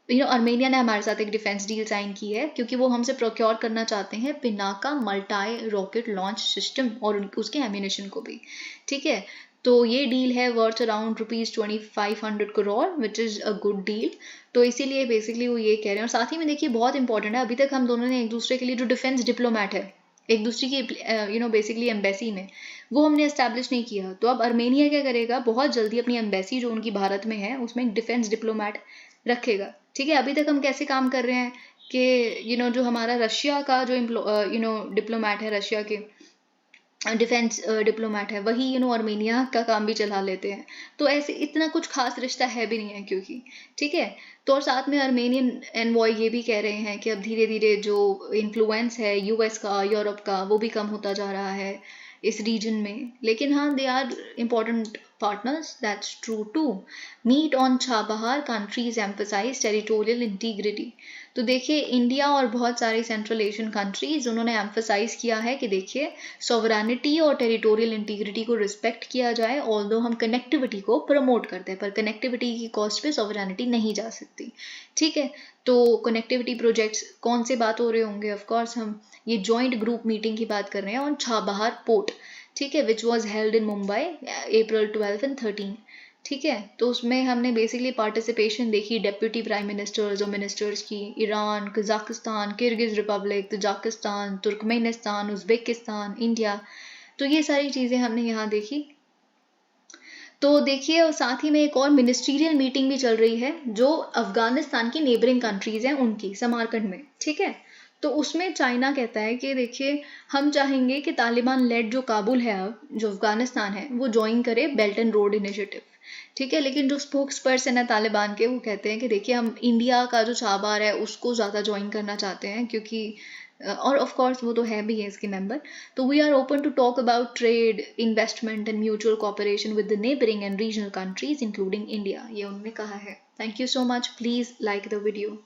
A: अर्मेनिया ने हमारे साथ एक डिफेंस डील साइन की है क्योंकि वो हमसे प्रोक्योर करना चाहते हैं Pinaka multi rocket launch system और उसके एम्यूनेशन को भी. ठीक है, तो ये डील है worth around ₹2500 crore which is a good deal. तो इसीलिए बेसिकली वो ये कह रहे हैं. और साथ ही में देखिए बहुत इंपॉर्टेंट है, अभी तक हम दोनों ने एक दूसरे के लिए जो डिफेंस डिप्लोमेट है एक दूसरे की बेसिकली एम्बेसी में, वो हमने एस्टैब्लिश नहीं किया. तो अब अर्मेनिया क्या करेगा, बहुत जल्दी अपनी एम्बेसी जो उनकी भारत में है उसमें एक डिफेंस डिप्लोमेट रखेगा. ठीक है, अभी तक हम कैसे काम कर रहे हैं कि जो हमारा रशिया का जो डिप्लोमेट है, रशिया के डिफेंस डिप्लोमेट है, वही आर्मेनिया का काम भी चला लेते हैं। तो ऐसे इतना कुछ खास रिश्ता है भी नहीं है क्योंकि, ठीक है। तो और साथ में आर्मेनियन एनवॉय ये भी कह रहे हैं कि अब धीरे धीरे जो इन्फ्लुएंस है यूएस का, यूरोप का, वो भी कम होता जा रहा है इस रीजन में। लेकिन हाँ, they are important partners, that's true too. Meet on Chabahar, countries emphasize territorial integrity. तो देखिए, इंडिया और बहुत सारे सेंट्रल एशियन कंट्रीज उन्होंने एम्फसाइज किया है कि देखिए, सॉवरेनिटी और टेरिटोरियल इंटीग्रिटी को रिस्पेक्ट किया जाए, ऑल्दो हम कनेक्टिविटी को प्रमोट करते हैं, पर कनेक्टिविटी की कॉस्ट पे सॉवरेनिटी नहीं जा सकती। ठीक है, तो कनेक्टिविटी प्रोजेक्ट्स कौन से बात हो रहे होंगे, ऑफ कोर्स हम ये जॉइंट ग्रुप मीटिंग की बात कर रहे हैं ऑन छाबहार पोर्ट, ठीक है, which was held in Mumbai April 12 and 13। ठीक है, तो उसमें हमने बेसिकली पार्टिसिपेशन देखी डेप्यूटी प्राइम मिनिस्टर्स और मिनिस्टर्स की, Iran, Kazakhstan, Kyrgyz Republic, Tajikistan, Turkmenistan, Uzbekistan, India. तो ये सारी चीज़ें हमने यहाँ देखी। तो देखिए, और साथ ही में एक और मिनिस्ट्रियल मीटिंग भी चल रही है जो अफगानिस्तान की नेबरिंग कंट्रीज हैं उनकी, समरकंद में। ठीक है, तो उसमें चाइना कहता है कि देखिए, हम चाहेंगे कि तालिबान लेड जो काबुल है, अब जो अफगानिस्तान है, वो ज्वाइन करे बेल्ट एंड रोड इनिशिएटिव। ठीक है, लेकिन जो स्पोक्स पर्सन है तालिबान के, वो कहते हैं कि देखिए, हम इंडिया का जो चाबार है उसको ज़्यादा ज्वाइन करना चाहते हैं, क्योंकि और ऑफ कोर्स वो तो है भी है इसके मेंबर। तो we are open to talk about trade, investment and mutual cooperation with the neighbouring and regional countries including India, ये उन्होंने कहा है। Thank you so much, please like the video.